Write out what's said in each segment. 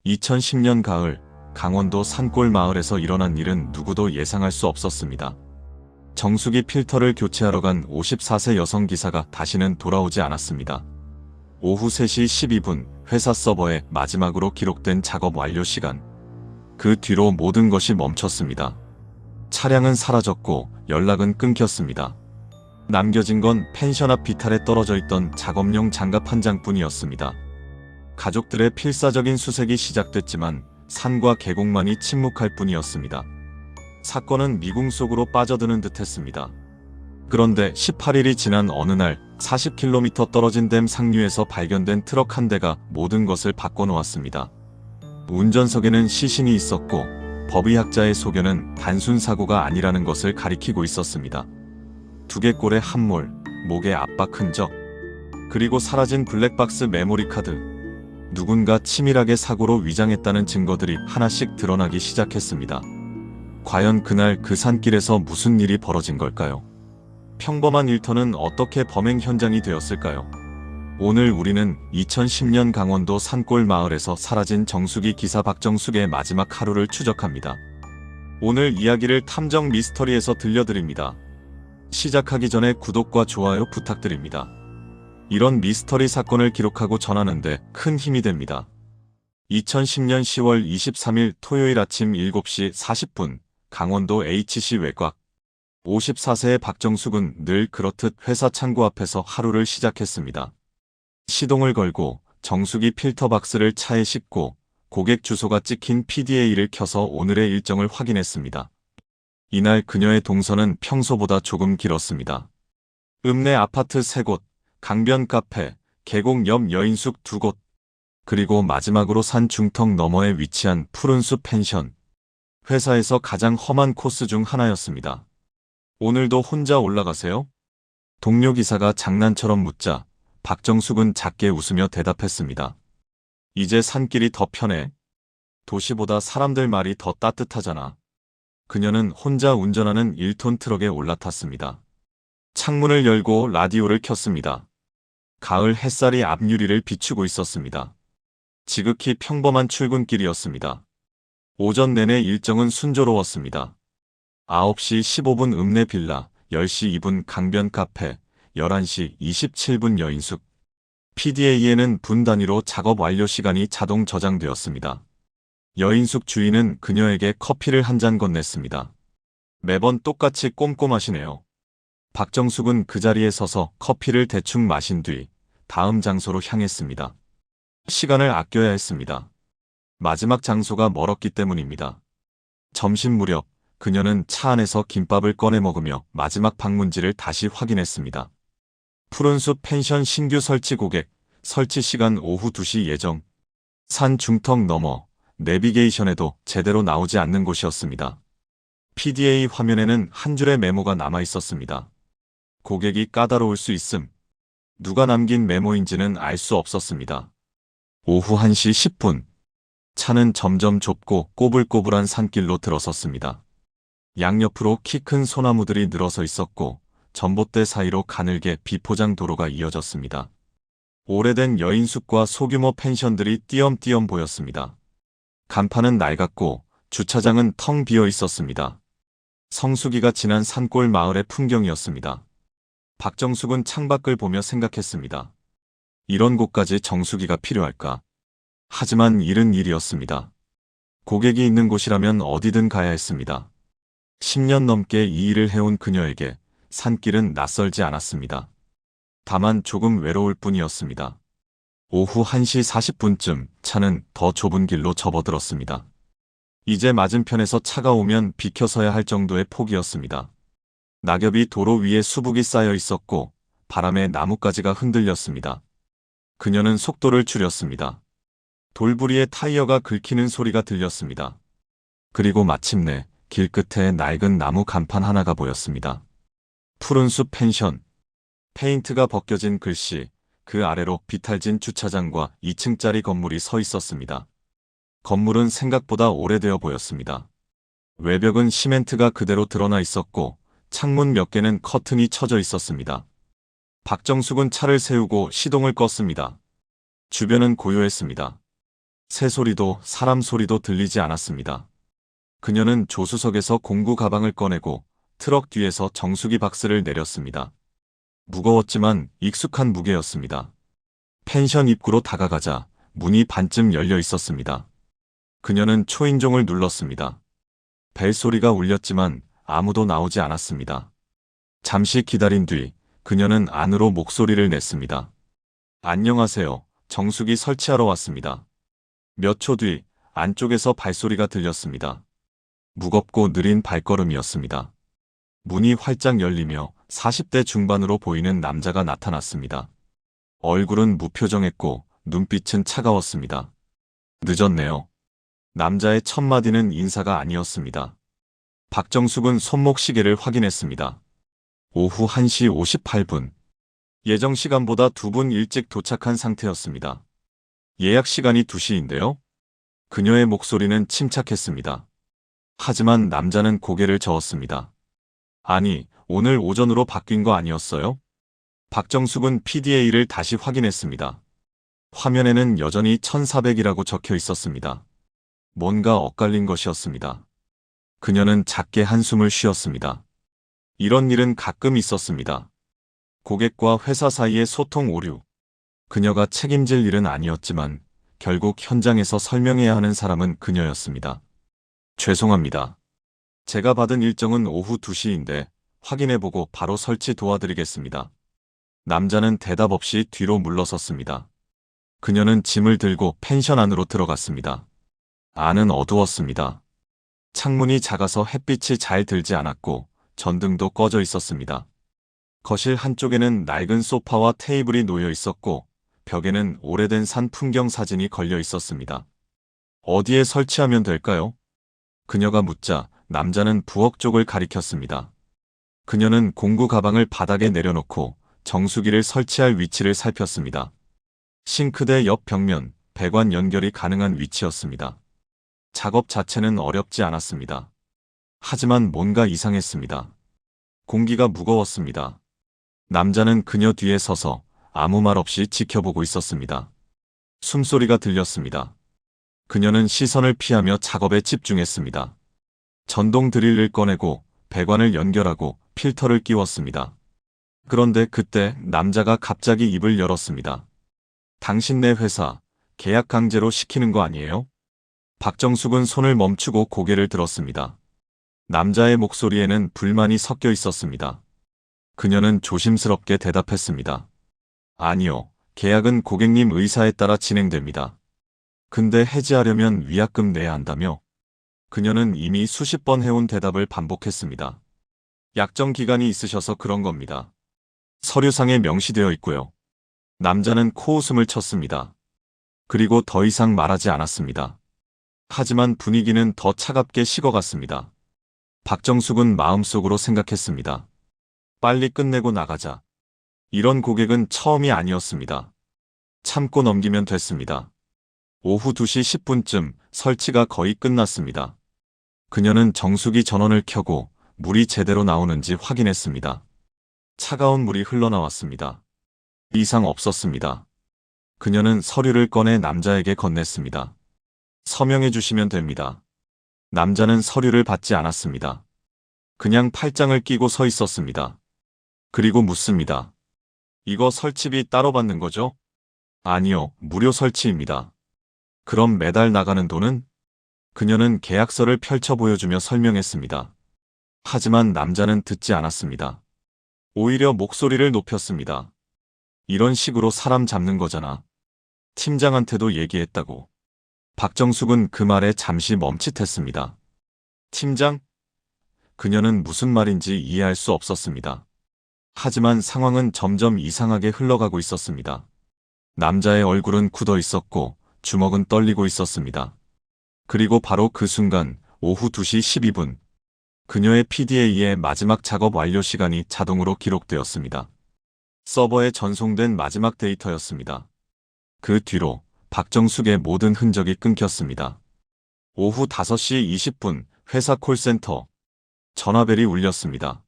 2010년 가을, 강원도 산골 마을에서 일어난 일은 누구도 예상할 수 없었습니다. 정수기 필터를 교체하러 간 54세 여성 기사가 다시는 돌아오지 않았습니다. 오후 3시 12분 회사 서버에 마지막으로 기록된 작업 완료 시간. 그 뒤로 모든 것이 멈췄습니다. 차량은 사라졌고 연락은 끊겼습니다. 남겨진 건 펜션 앞 비탈에 떨어져 있던 작업용 장갑 한 장뿐이었습니다. 가족들의 필사적인 수색이 시작됐지만 산과 계곡만이 침묵할 뿐이었습니다. 사건은 미궁 속으로 빠져드는 듯했습니다. 그런데 18일이 지난 어느 날 40km 떨어진 댐 상류에서 발견된 트럭 한 대가 모든 것을 바꿔놓았습니다. 운전석에는 시신이 있었고 법의학자의 소견은 단순 사고가 아니라는 것을 가리키고 있었습니다. 두개골의 함몰, 목의 압박 흔적, 그리고 사라진 블랙박스 메모리 카드. 누군가 치밀하게 사고로 위장했다는 증거들이 하나씩 드러나기 시작했습니다. 과연 그날 그 산길에서 무슨 일이 벌어진 걸까요? 평범한 일터는 어떻게 범행 현장이 되었을까요? 오늘 우리는 2010년 강원도 산골 마을에서 사라진 정수기 기사 박정숙의 마지막 하루를 추적합니다. 오늘 이야기를 탐정 미스터리에서 들려드립니다. 시작하기 전에 구독과 좋아요 부탁드립니다. 이런 미스터리 사건을 기록하고 전하는데 큰 힘이 됩니다. 2010년 10월 23일 토요일 아침 7시 40분 강원도 H시 외곽. 54세의 박정숙은 늘 그렇듯 회사 창고 앞에서 하루를 시작했습니다. 시동을 걸고 정수기 필터 박스를 차에 싣고 고객 주소가 찍힌 PDA를 켜서 오늘의 일정을 확인했습니다. 이날 그녀의 동선은 평소보다 조금 길었습니다. 읍내 아파트 3곳, 강변 카페, 계곡 옆 여인숙 2곳, 그리고 마지막으로 산 중턱 너머에 위치한 푸른숲 펜션. 회사에서 가장 험한 코스 중 하나였습니다. 오늘도 혼자 올라가세요? 동료 기사가 장난처럼 묻자 박정숙은 작게 웃으며 대답했습니다. 이제 산길이 더 편해. 도시보다 사람들 말이 더 따뜻하잖아. 그녀는 혼자 운전하는 1톤 트럭에 올라탔습니다. 창문을 열고 라디오를 켰습니다. 가을 햇살이 앞유리를 비추고 있었습니다. 지극히 평범한 출근길이었습니다. 오전 내내 일정은 순조로웠습니다. 9시 15분 읍내 빌라, 10시 2분 강변 카페, 11시 27분 여인숙. PDA에는 분 단위로 작업 완료 시간이 자동 저장되었습니다. 여인숙 주인은 그녀에게 커피를 한 잔 건넸습니다. 매번 똑같이 꼼꼼하시네요. 박정숙은 그 자리에 서서 커피를 대충 마신 뒤 다음 장소로 향했습니다. 시간을 아껴야 했습니다. 마지막 장소가 멀었기 때문입니다. 점심 무렵 그녀는 차 안에서 김밥을 꺼내 먹으며 마지막 방문지를 다시 확인했습니다. 푸른숲 펜션 신규 설치 고객, 설치 시간 오후 2시 예정. 산 중턱 너머, 내비게이션에도 제대로 나오지 않는 곳이었습니다. PDA 화면에는 한 줄의 메모가 남아 있었습니다. 고객이 까다로울 수 있음. 누가 남긴 메모인지는 알 수 없었습니다. 오후 1시 10분. 차는 점점 좁고 꼬불꼬불한 산길로 들어섰습니다. 양옆으로 키 큰 소나무들이 늘어서 있었고 전봇대 사이로 가늘게 비포장 도로가 이어졌습니다. 오래된 여인숙과 소규모 펜션들이 띄엄띄엄 보였습니다. 간판은 낡았고 주차장은 텅 비어 있었습니다. 성수기가 지난 산골 마을의 풍경이었습니다. 박정숙은 창밖을 보며 생각했습니다. 이런 곳까지 정수기가 필요할까? 하지만 일은 일이었습니다. 고객이 있는 곳이라면 어디든 가야 했습니다. 10년 넘게 이 일을 해온 그녀에게 산길은 낯설지 않았습니다. 다만 조금 외로울 뿐이었습니다. 오후 1시 40분쯤 차는 더 좁은 길로 접어들었습니다. 이제 맞은편에서 차가 오면 비켜서야 할 정도의 폭이었습니다. 낙엽이 도로 위에 수북이 쌓여 있었고 바람에 나뭇가지가 흔들렸습니다. 그녀는 속도를 줄였습니다. 돌부리에 타이어가 긁히는 소리가 들렸습니다. 그리고 마침내 길 끝에 낡은 나무 간판 하나가 보였습니다. 푸른숲 펜션. 페인트가 벗겨진 글씨, 그 아래로 비탈진 주차장과 2층짜리 건물이 서 있었습니다. 건물은 생각보다 오래되어 보였습니다. 외벽은 시멘트가 그대로 드러나 있었고 창문 몇 개는 커튼이 쳐져 있었습니다. 박정숙은 차를 세우고 시동을 껐습니다. 주변은 고요했습니다. 새소리도 사람 소리도 들리지 않았습니다. 그녀는 조수석에서 공구 가방을 꺼내고 트럭 뒤에서 정수기 박스를 내렸습니다. 무거웠지만 익숙한 무게였습니다. 펜션 입구로 다가가자 문이 반쯤 열려 있었습니다. 그녀는 초인종을 눌렀습니다. 벨소리가 울렸지만 아무도 나오지 않았습니다. 잠시 기다린 뒤 그녀는 안으로 목소리를 냈습니다. 안녕하세요. 정수기 설치하러 왔습니다. 몇 초 뒤 안쪽에서 발소리가 들렸습니다. 무겁고 느린 발걸음이었습니다. 문이 활짝 열리며 40대 중반으로 보이는 남자가 나타났습니다. 얼굴은 무표정했고 눈빛은 차가웠습니다. 늦었네요. 남자의 첫 마디는 인사가 아니었습니다. 박정숙은 손목 시계를 확인했습니다. 오후 1시 58분. 예정 시간보다 2분 일찍 도착한 상태였습니다. 예약 시간이 2시인데요. 그녀의 목소리는 침착했습니다. 하지만 남자는 고개를 저었습니다. 아니, 오늘 오전으로 바뀐 거 아니었어요? 박정숙은 PDA를 다시 확인했습니다. 화면에는 여전히 1400이라고 적혀 있었습니다. 뭔가 엇갈린 것이었습니다. 그녀는 작게 한숨을 쉬었습니다. 이런 일은 가끔 있었습니다. 고객과 회사 사이의 소통 오류. 그녀가 책임질 일은 아니었지만 결국 현장에서 설명해야 하는 사람은 그녀였습니다. 죄송합니다. 제가 받은 일정은 오후 2시인데 확인해보고 바로 설치 도와드리겠습니다. 남자는 대답 없이 뒤로 물러섰습니다. 그녀는 짐을 들고 펜션 안으로 들어갔습니다. 안은 어두웠습니다. 창문이 작아서 햇빛이 잘 들지 않았고 전등도 꺼져 있었습니다. 거실 한쪽에는 낡은 소파와 테이블이 놓여 있었고 벽에는 오래된 산 풍경 사진이 걸려 있었습니다. 어디에 설치하면 될까요? 그녀가 묻자 남자는 부엌 쪽을 가리켰습니다. 그녀는 공구 가방을 바닥에 내려놓고 정수기를 설치할 위치를 살폈습니다. 싱크대 옆 벽면, 배관 연결이 가능한 위치였습니다. 작업 자체는 어렵지 않았습니다. 하지만 뭔가 이상했습니다. 공기가 무거웠습니다. 남자는 그녀 뒤에 서서 아무 말 없이 지켜보고 있었습니다. 숨소리가 들렸습니다. 그녀는 시선을 피하며 작업에 집중했습니다. 전동 드릴을 꺼내고 배관을 연결하고 필터를 끼웠습니다. 그런데 그때 남자가 갑자기 입을 열었습니다. 당신네 회사 계약 강제로 시키는 거 아니에요? 박정숙은 손을 멈추고 고개를 들었습니다. 남자의 목소리에는 불만이 섞여 있었습니다. 그녀는 조심스럽게 대답했습니다. 아니요, 계약은 고객님 의사에 따라 진행됩니다. 근데 해지하려면 위약금 내야 한다며? 그녀는 이미 수십 번 해온 대답을 반복했습니다. 약정 기간이 있으셔서 그런 겁니다. 서류상에 명시되어 있고요. 남자는 코웃음을 쳤습니다. 그리고 더 이상 말하지 않았습니다. 하지만 분위기는 더 차갑게 식어갔습니다. 박정숙은 마음속으로 생각했습니다. 빨리 끝내고 나가자. 이런 고객은 처음이 아니었습니다. 참고 넘기면 됐습니다. 오후 2시 10분쯤 설치가 거의 끝났습니다. 그녀는 정수기 전원을 켜고 물이 제대로 나오는지 확인했습니다. 차가운 물이 흘러나왔습니다. 이상 없었습니다. 그녀는 서류를 꺼내 남자에게 건넸습니다. 서명해 주시면 됩니다. 남자는 서류를 받지 않았습니다. 그냥 팔짱을 끼고 서 있었습니다. 그리고 묻습니다. 이거 설치비 따로 받는 거죠? 아니요, 무료 설치입니다. 그럼 매달 나가는 돈은? 그녀는 계약서를 펼쳐 보여주며 설명했습니다. 하지만 남자는 듣지 않았습니다. 오히려 목소리를 높였습니다. 이런 식으로 사람 잡는 거잖아. 팀장한테도 얘기했다고. 박정숙은 그 말에 잠시 멈칫했습니다. 팀장? 그녀는 무슨 말인지 이해할 수 없었습니다. 하지만 상황은 점점 이상하게 흘러가고 있었습니다. 남자의 얼굴은 굳어 있었고 주먹은 떨리고 있었습니다. 그리고 바로 그 순간 오후 2시 12분 그녀의 PDA의 마지막 작업 완료 시간이 자동으로 기록되었습니다. 서버에 전송된 마지막 데이터였습니다. 그 뒤로 박정숙의 모든 흔적이 끊겼습니다. 오후 5시 20분 회사 콜센터 전화벨이 울렸습니다.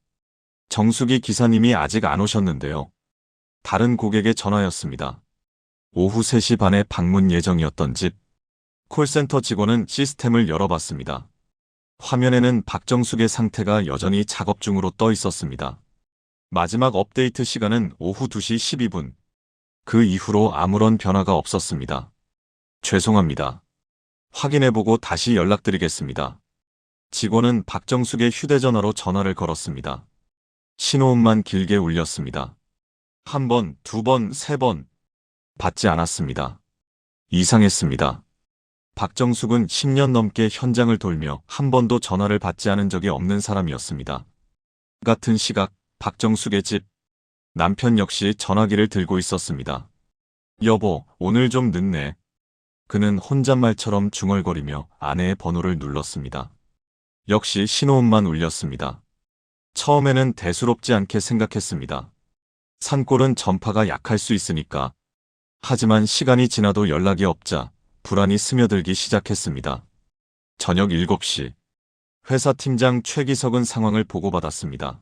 정수기 기사님이 아직 안 오셨는데요. 다른 고객의 전화였습니다. 오후 3시 반에 방문 예정이었던 집. 콜센터 직원은 시스템을 열어봤습니다. 화면에는 박정숙의 상태가 여전히 작업 중으로 떠 있었습니다. 마지막 업데이트 시간은 오후 2시 12분. 그 이후로 아무런 변화가 없었습니다. 죄송합니다. 확인해보고 다시 연락드리겠습니다. 직원은 박정숙의 휴대전화로 전화를 걸었습니다. 신호음만 길게 울렸습니다. 한 번, 두 번, 세 번. 받지 않았습니다. 이상했습니다. 박정숙은 10년 넘게 현장을 돌며 한 번도 전화를 받지 않은 적이 없는 사람이었습니다. 같은 시각, 박정숙의 집. 남편 역시 전화기를 들고 있었습니다. 여보, 오늘 좀 늦네. 그는 혼잣말처럼 중얼거리며 아내의 번호를 눌렀습니다. 역시 신호음만 울렸습니다. 처음에는 대수롭지 않게 생각했습니다. 산골은 전파가 약할 수 있으니까. 하지만 시간이 지나도 연락이 없자 불안이 스며들기 시작했습니다. 저녁 7시. 회사 팀장 최기석은 상황을 보고받았습니다.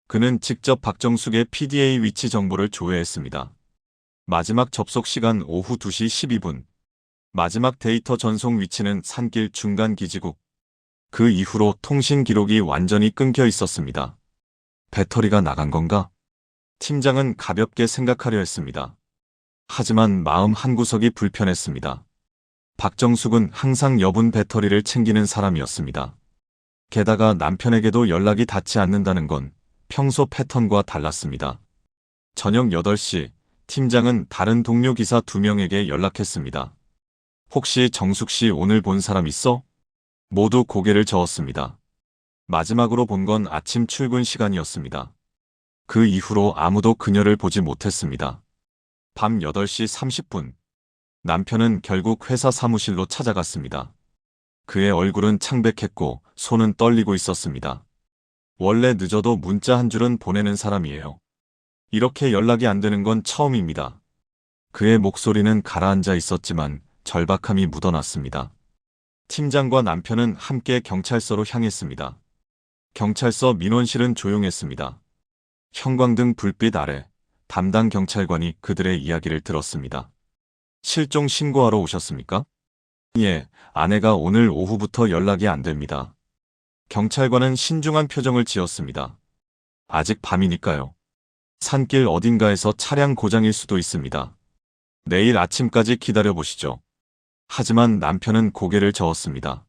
그는 직접 박정숙의 PDA 위치 정보를 조회했습니다. 마지막 접속 시간 오후 2시 12분. 마지막 데이터 전송 위치는 산길 중간 기지국. 그 이후로 통신 기록이 완전히 끊겨 있었습니다. 배터리가 나간 건가? 팀장은 가볍게 생각하려 했습니다. 하지만 마음 한구석이 불편했습니다. 박정숙은 항상 여분 배터리를 챙기는 사람이었습니다. 게다가 남편에게도 연락이 닿지 않는다는 건 평소 패턴과 달랐습니다. 저녁 8시, 팀장은 다른 동료 기사 2명에게 연락했습니다. 혹시 정숙 씨 오늘 본 사람 있어? 모두 고개를 저었습니다. 마지막으로 본 건 아침 출근 시간이었습니다. 그 이후로 아무도 그녀를 보지 못했습니다. 밤 8시 30분. 남편은 결국 회사 사무실로 찾아갔습니다. 그의 얼굴은 창백했고 손은 떨리고 있었습니다. 원래 늦어도 문자 한 줄은 보내는 사람이에요. 이렇게 연락이 안 되는 건 처음입니다. 그의 목소리는 가라앉아 있었지만 절박함이 묻어났습니다. 팀장과 남편은 함께 경찰서로 향했습니다. 경찰서 민원실은 조용했습니다. 형광등 불빛 아래 담당 경찰관이 그들의 이야기를 들었습니다. 실종 신고하러 오셨습니까? 예, 아내가 오늘 오후부터 연락이 안 됩니다. 경찰관은 신중한 표정을 지었습니다. 아직 밤이니까요. 산길 어딘가에서 차량 고장일 수도 있습니다. 내일 아침까지 기다려보시죠. 하지만 남편은 고개를 저었습니다.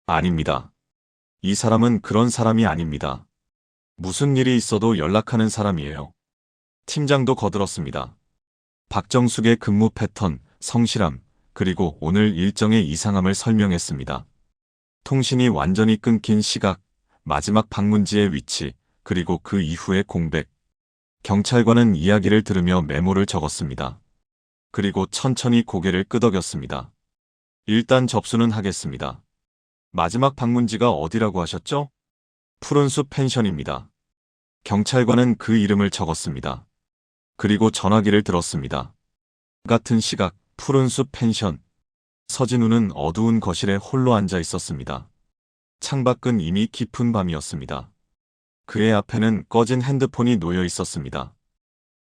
아닙니다. 이 사람은 그런 사람이 아닙니다. 무슨 일이 있어도 연락하는 사람이에요. 팀장도 거들었습니다. 박정숙의 근무 패턴, 성실함, 그리고 오늘 일정의 이상함을 설명했습니다. 통신이 완전히 끊긴 시각, 마지막 방문지의 위치, 그리고 그 이후의 공백. 경찰관은 이야기를 들으며 메모를 적었습니다. 그리고 천천히 고개를 끄덕였습니다. 일단 접수는 하겠습니다. 마지막 방문지가 어디라고 하셨죠? 푸른숲 펜션입니다. 경찰관은 그 이름을 적었습니다. 그리고 전화기를 들었습니다. 같은 시각, 푸른숲 펜션. 서진우는 어두운 거실에 홀로 앉아 있었습니다. 창밖은 이미 깊은 밤이었습니다. 그의 앞에는 꺼진 핸드폰이 놓여 있었습니다.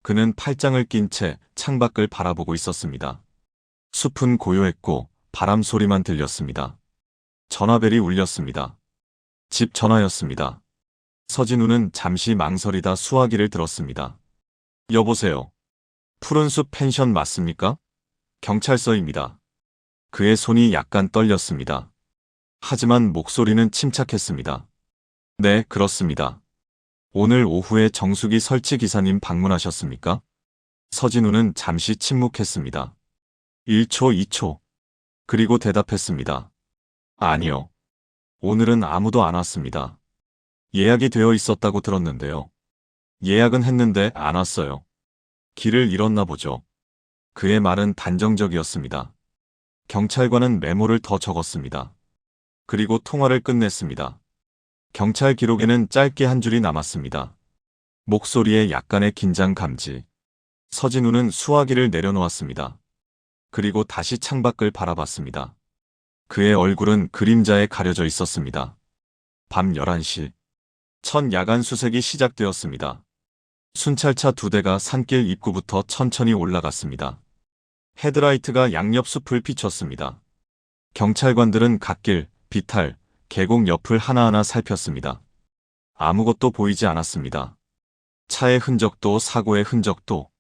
그는 팔짱을 낀 채 창밖을 바라보고 있었습니다. 숲은 고요했고 바람 소리만 들렸습니다. 전화벨이 울렸습니다. 집 전화였습니다. 서진우는 잠시 망설이다 수화기를 들었습니다. 여보세요. 푸른숲 펜션 맞습니까? 경찰서입니다. 그의 손이 약간 떨렸습니다. 하지만 목소리는 침착했습니다. 네, 그렇습니다. 오늘 오후에 정숙이 설치 기사님 방문하셨습니까? 서진우는 잠시 침묵했습니다. 1초, 2초. 그리고 대답했습니다. 아니요. 오늘은 아무도 안 왔습니다. 예약이 되어 있었다고 들었는데요. 예약은 했는데 안 왔어요. 길을 잃었나 보죠. 그의 말은 단정적이었습니다. 경찰관은 메모를 더 적었습니다. 그리고 통화를 끝냈습니다. 경찰 기록에는 짧게 한 줄이 남았습니다. 목소리에 약간의 긴장 감지. 서진우는 수화기를 내려놓았습니다. 그리고 다시 창밖을 바라봤습니다. 그의 얼굴은 그림자에 가려져 있었습니다. 밤 11시. 첫 야간 수색이 시작되었습니다. 순찰차 2대가 산길 입구부터 천천히 올라갔습니다. 헤드라이트가 양옆 숲을 비췄습니다. 경찰관들은 갓길, 비탈, 계곡 옆을 하나하나 살폈습니다. 아무것도 보이지 않았습니다. 차의 흔적도 사고의 흔적도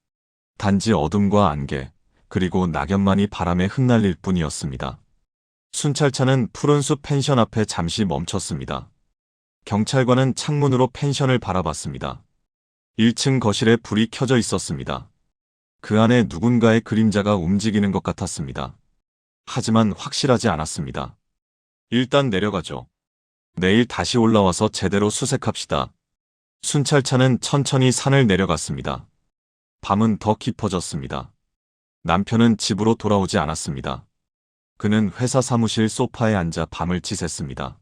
단지 어둠과 안개, 그리고 낙엽만이 바람에 흩날릴 뿐이었습니다. 순찰차는 푸른숲 펜션 앞에 잠시 멈췄습니다. 경찰관은 창문으로 펜션을 바라봤습니다. 1층 거실에 불이 켜져 있었습니다. 그 안에 누군가의 그림자가 움직이는 것 같았습니다. 하지만 확실하지 않았습니다. 일단 내려가죠. 내일 다시 올라와서 제대로 수색합시다. 순찰차는 천천히 산을 내려갔습니다. 밤은 더 깊어졌습니다. 남편은 집으로 돌아오지 않았습니다. 그는 회사 사무실 소파에 앉아 밤을 지샜습니다.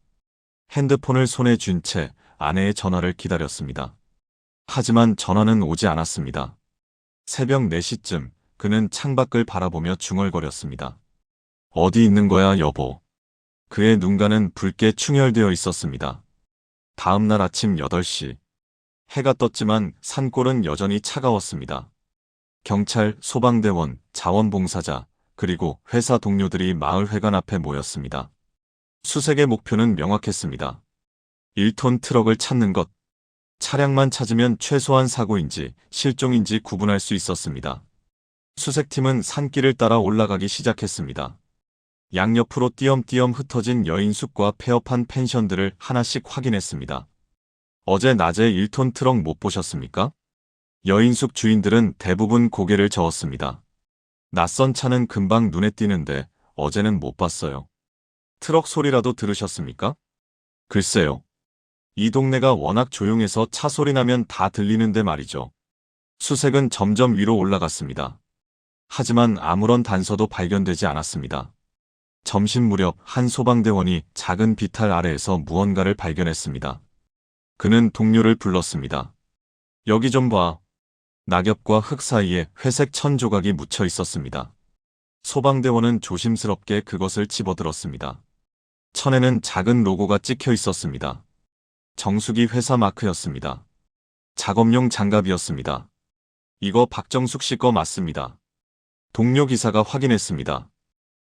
핸드폰을 손에 쥔 채 아내의 전화를 기다렸습니다. 하지만 전화는 오지 않았습니다. 새벽 4시쯤 그는 창밖을 바라보며 중얼거렸습니다. 어디 있는 거야, 여보? 그의 눈가는 붉게 충혈되어 있었습니다. 다음 날 아침 8시. 해가 떴지만 산골은 여전히 차가웠습니다. 경찰, 소방대원, 자원봉사자, 그리고 회사 동료들이 마을회관 앞에 모였습니다. 수색의 목표는 명확했습니다. 1톤 트럭을 찾는 것. 차량만 찾으면 최소한 사고인지 실종인지 구분할 수 있었습니다. 수색팀은 산길을 따라 올라가기 시작했습니다. 양옆으로 띄엄띄엄 흩어진 여인숙과 폐업한 펜션들을 하나씩 확인했습니다. 어제 낮에 1톤 트럭 못 보셨습니까? 여인숙 주인들은 대부분 고개를 저었습니다. 낯선 차는 금방 눈에 띄는데 어제는 못 봤어요. 트럭 소리라도 들으셨습니까? 글쎄요. 이 동네가 워낙 조용해서 차 소리 나면 다 들리는데 말이죠. 수색은 점점 위로 올라갔습니다. 하지만 아무런 단서도 발견되지 않았습니다. 점심 무렵 한 소방대원이 작은 비탈 아래에서 무언가를 발견했습니다. 그는 동료를 불렀습니다. 여기 좀 봐. 낙엽과 흙 사이에 회색 천 조각이 묻혀 있었습니다. 소방대원은 조심스럽게 그것을 집어들었습니다. 천에는 작은 로고가 찍혀 있었습니다. 정수기 회사 마크였습니다. 작업용 장갑이었습니다. 이거 박정숙 씨 거 맞습니다. 동료 기사가 확인했습니다.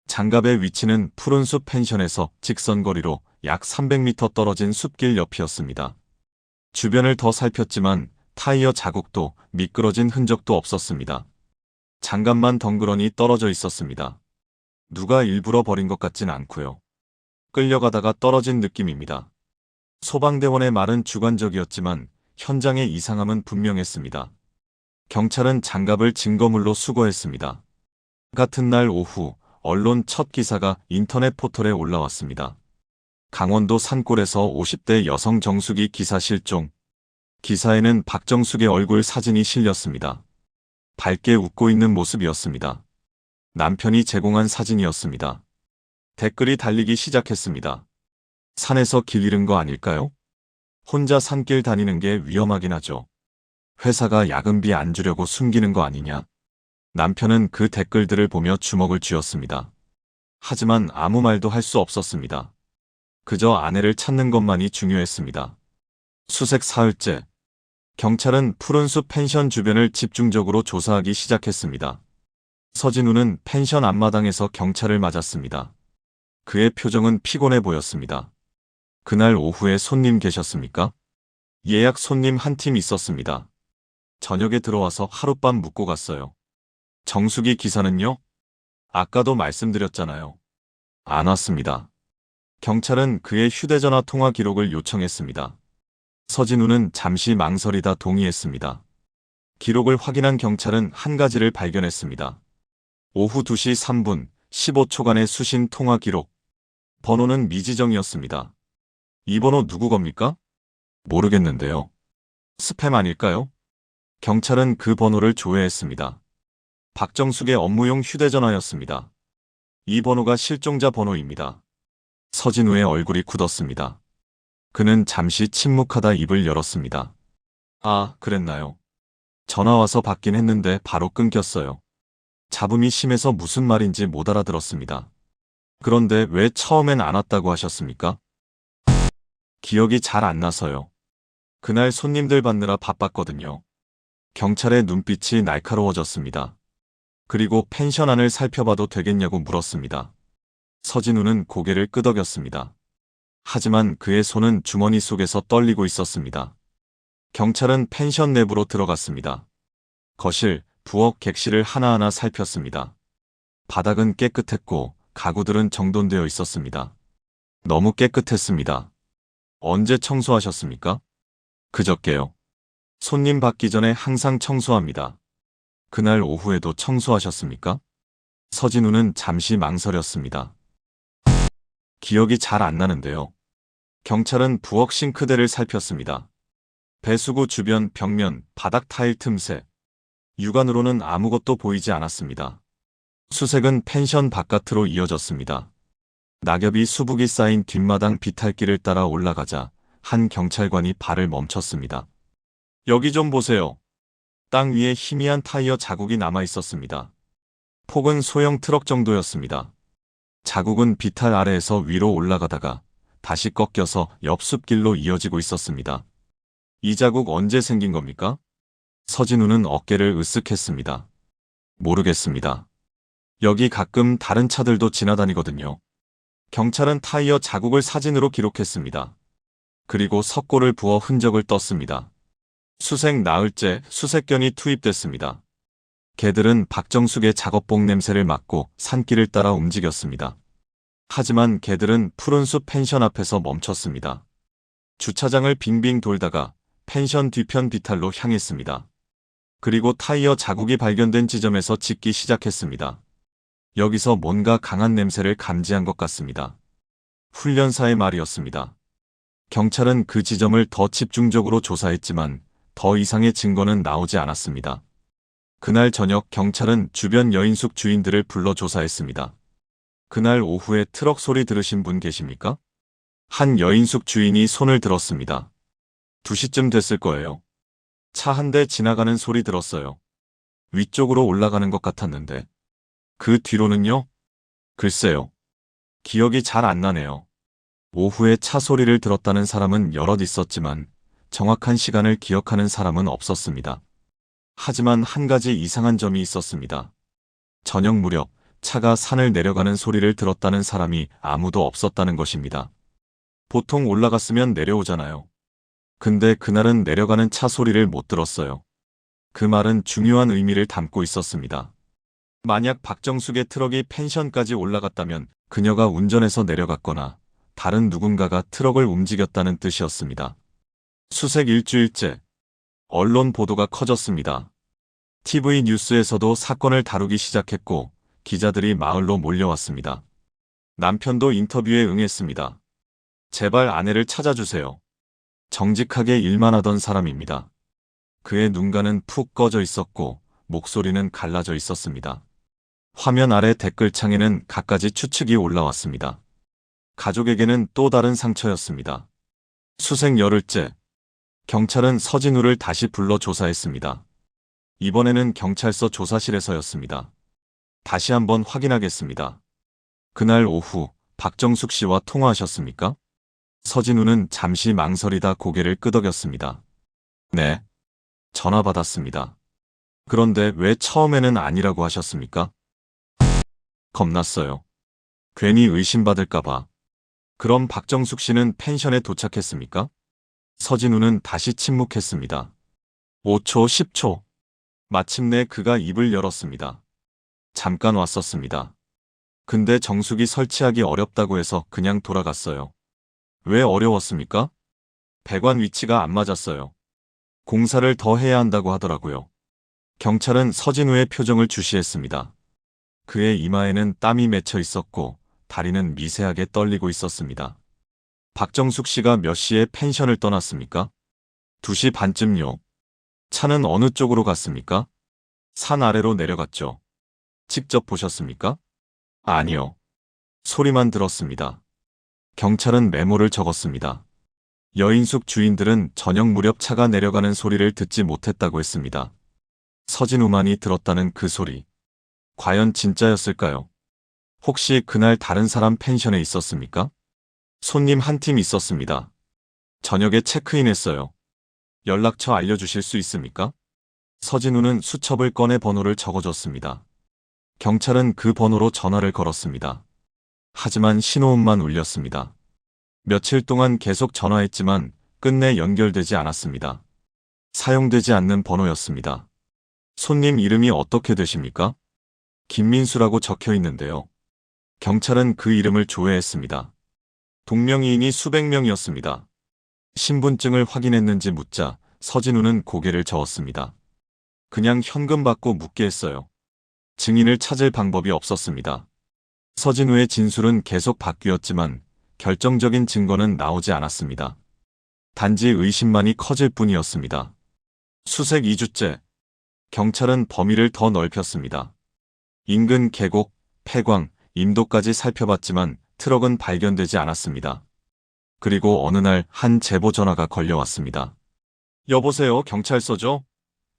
장갑의 위치는 푸른숲 펜션에서 직선거리로 약 300m 떨어진 숲길 옆이었습니다. 주변을 더 살폈지만 타이어 자국도 미끄러진 흔적도 없었습니다. 장갑만 덩그러니 떨어져 있었습니다. 누가 일부러 버린 것 같진 않고요. 끌려가다가 떨어진 느낌입니다. 소방대원의 말은 주관적이었지만 현장의 이상함은 분명했습니다. 경찰은 장갑을 증거물로 수거했습니다. 같은 날 오후 언론 첫 기사가 인터넷 포털에 올라왔습니다. 강원도 산골에서 50대 여성 정수기 기사 실종. 기사에는 박정숙의 얼굴 사진이 실렸습니다. 밝게 웃고 있는 모습이었습니다. 남편이 제공한 사진이었습니다. 댓글이 달리기 시작했습니다. 산에서 길 잃은 거 아닐까요? 혼자 산길 다니는 게 위험하긴 하죠. 회사가 야근비 안 주려고 숨기는 거 아니냐? 남편은 그 댓글들을 보며 주먹을 쥐었습니다. 하지만 아무 말도 할 수 없었습니다. 그저 아내를 찾는 것만이 중요했습니다. 수색 사흘째. 경찰은 푸른숲 펜션 주변을 집중적으로 조사하기 시작했습니다. 서진우는 펜션 앞마당에서 경찰을 맞았습니다. 그의 표정은 피곤해 보였습니다. 그날 오후에 손님 계셨습니까? 예약 손님 한 팀 있었습니다. 저녁에 들어와서 하룻밤 묵고 갔어요. 정수기 기사는요? 아까도 말씀드렸잖아요. 안 왔습니다. 경찰은 그의 휴대전화 통화 기록을 요청했습니다. 서진우는 잠시 망설이다 동의했습니다. 기록을 확인한 경찰은 한 가지를 발견했습니다. 오후 2시 3분 15초간의 수신 통화 기록. 번호는 미지정이었습니다. 이 번호 누구 겁니까? 모르겠는데요. 스팸 아닐까요? 경찰은 그 번호를 조회했습니다. 박정숙의 업무용 휴대전화였습니다. 이 번호가 실종자 번호입니다. 서진우의 얼굴이 굳었습니다. 그는 잠시 침묵하다 입을 열었습니다. 아, 그랬나요? 전화 와서 받긴 했는데 바로 끊겼어요. 잡음이 심해서 무슨 말인지 못 알아들었습니다. 그런데 왜 처음엔 안 왔다고 하셨습니까? 기억이 잘 안 나서요. 그날 손님들 받느라 바빴거든요. 경찰의 눈빛이 날카로워졌습니다. 그리고 펜션 안을 살펴봐도 되겠냐고 물었습니다. 서진우는 고개를 끄덕였습니다. 하지만 그의 손은 주머니 속에서 떨리고 있었습니다. 경찰은 펜션 내부로 들어갔습니다. 거실, 부엌 객실을 하나하나 살폈습니다. 바닥은 깨끗했고 가구들은 정돈되어 있었습니다. 너무 깨끗했습니다. 언제 청소하셨습니까? 그저께요. 손님 받기 전에 항상 청소합니다. 그날 오후에도 청소하셨습니까? 서진우는 잠시 망설였습니다. 기억이 잘 안 나는데요. 경찰은 부엌 싱크대를 살폈습니다. 배수구 주변 벽면, 바닥 타일 틈새. 육안으로는 아무것도 보이지 않았습니다. 수색은 펜션 바깥으로 이어졌습니다. 낙엽이 수북이 쌓인 뒷마당 비탈길을 따라 올라가자 한 경찰관이 발을 멈췄습니다. 여기 좀 보세요. 땅 위에 희미한 타이어 자국이 남아 있었습니다. 폭은 소형 트럭 정도였습니다. 자국은 비탈 아래에서 위로 올라가다가 다시 꺾여서 옆 숲길로 이어지고 있었습니다. 이 자국 언제 생긴 겁니까? 서진우는 어깨를 으쓱했습니다. 모르겠습니다. 여기 가끔 다른 차들도 지나다니거든요. 경찰은 타이어 자국을 사진으로 기록했습니다. 그리고 석고를 부어 흔적을 떴습니다. 수색 나흘째 수색견이 투입됐습니다. 개들은 박정숙의 작업복 냄새를 맡고 산길을 따라 움직였습니다. 하지만 개들은 푸른 숲 펜션 앞에서 멈췄습니다. 주차장을 빙빙 돌다가 펜션 뒤편 비탈로 향했습니다. 그리고 타이어 자국이 발견된 지점에서 짖기 시작했습니다. 여기서 뭔가 강한 냄새를 감지한 것 같습니다. 훈련사의 말이었습니다. 경찰은 그 지점을 더 집중적으로 조사했지만 더 이상의 증거는 나오지 않았습니다. 그날 저녁 경찰은 주변 여인숙 주인들을 불러 조사했습니다. 그날 오후에 트럭 소리 들으신 분 계십니까? 한 여인숙 주인이 손을 들었습니다. 2시쯤 됐을 거예요. 차 한 대 지나가는 소리 들었어요. 위쪽으로 올라가는 것 같았는데. 그 뒤로는요? 글쎄요. 기억이 잘 안 나네요. 오후에 차 소리를 들었다는 사람은 여럿 있었지만 정확한 시간을 기억하는 사람은 없었습니다. 하지만 한 가지 이상한 점이 있었습니다. 저녁 무렵 차가 산을 내려가는 소리를 들었다는 사람이 아무도 없었다는 것입니다. 보통 올라갔으면 내려오잖아요. 근데 그날은 내려가는 차 소리를 못 들었어요. 그 말은 중요한 의미를 담고 있었습니다. 만약 박정숙의 트럭이 펜션까지 올라갔다면 그녀가 운전해서 내려갔거나 다른 누군가가 트럭을 움직였다는 뜻이었습니다. 수색 일주일째, 언론 보도가 커졌습니다. TV 뉴스에서도 사건을 다루기 시작했고 기자들이 마을로 몰려왔습니다. 남편도 인터뷰에 응했습니다. 제발 아내를 찾아주세요. 정직하게 일만 하던 사람입니다. 그의 눈가는 푹 꺼져 있었고 목소리는 갈라져 있었습니다. 화면 아래 댓글창에는 갖가지 추측이 올라왔습니다. 가족에게는 또 다른 상처였습니다. 수색 열흘째, 경찰은 서진우를 다시 불러 조사했습니다. 이번에는 경찰서 조사실에서였습니다. 다시 한번 확인하겠습니다. 그날 오후 박정숙 씨와 통화하셨습니까? 서진우는 잠시 망설이다 고개를 끄덕였습니다. 네. 전화 받았습니다. 그런데 왜 처음에는 아니라고 하셨습니까? 겁났어요. 괜히 의심받을까봐. 그럼 박정숙 씨는 펜션에 도착했습니까? 서진우는 다시 침묵했습니다. 5초, 10초. 마침내 그가 입을 열었습니다. 잠깐 왔었습니다. 근데 정숙이 설치하기 어렵다고 해서 그냥 돌아갔어요. 왜 어려웠습니까? 배관 위치가 안 맞았어요. 공사를 더 해야 한다고 하더라고요. 경찰은 서진우의 표정을 주시했습니다. 그의 이마에는 땀이 맺혀 있었고 다리는 미세하게 떨리고 있었습니다. 박정숙 씨가 몇 시에 펜션을 떠났습니까? 2시 반쯤요. 차는 어느 쪽으로 갔습니까? 산 아래로 내려갔죠. 직접 보셨습니까? 아니요. 소리만 들었습니다. 경찰은 메모를 적었습니다. 여인숙 주인들은 저녁 무렵 차가 내려가는 소리를 듣지 못했다고 했습니다. 서진우만이 들었다는 그 소리. 과연 진짜였을까요? 혹시 그날 다른 사람 펜션에 있었습니까? 손님 한 팀 있었습니다. 저녁에 체크인했어요. 연락처 알려주실 수 있습니까? 서진우는 수첩을 꺼내 번호를 적어줬습니다. 경찰은 그 번호로 전화를 걸었습니다. 하지만 신호음만 울렸습니다. 며칠 동안 계속 전화했지만 끝내 연결되지 않았습니다. 사용되지 않는 번호였습니다. 손님 이름이 어떻게 되십니까? 김민수라고 적혀 있는데요. 경찰은 그 이름을 조회했습니다. 동명이인이 수백 명이었습니다. 신분증을 확인했는지 묻자 서진우는 고개를 저었습니다. 그냥 현금 받고 묻게 했어요. 증인을 찾을 방법이 없었습니다. 서진우의 진술은 계속 바뀌었지만 결정적인 증거는 나오지 않았습니다. 단지 의심만이 커질 뿐이었습니다. 수색 2주째, 경찰은 범위를 더 넓혔습니다. 인근 계곡, 폐광, 임도까지 살펴봤지만 트럭은 발견되지 않았습니다. 그리고 어느 날 한 제보 전화가 걸려왔습니다. 여보세요, 경찰서죠?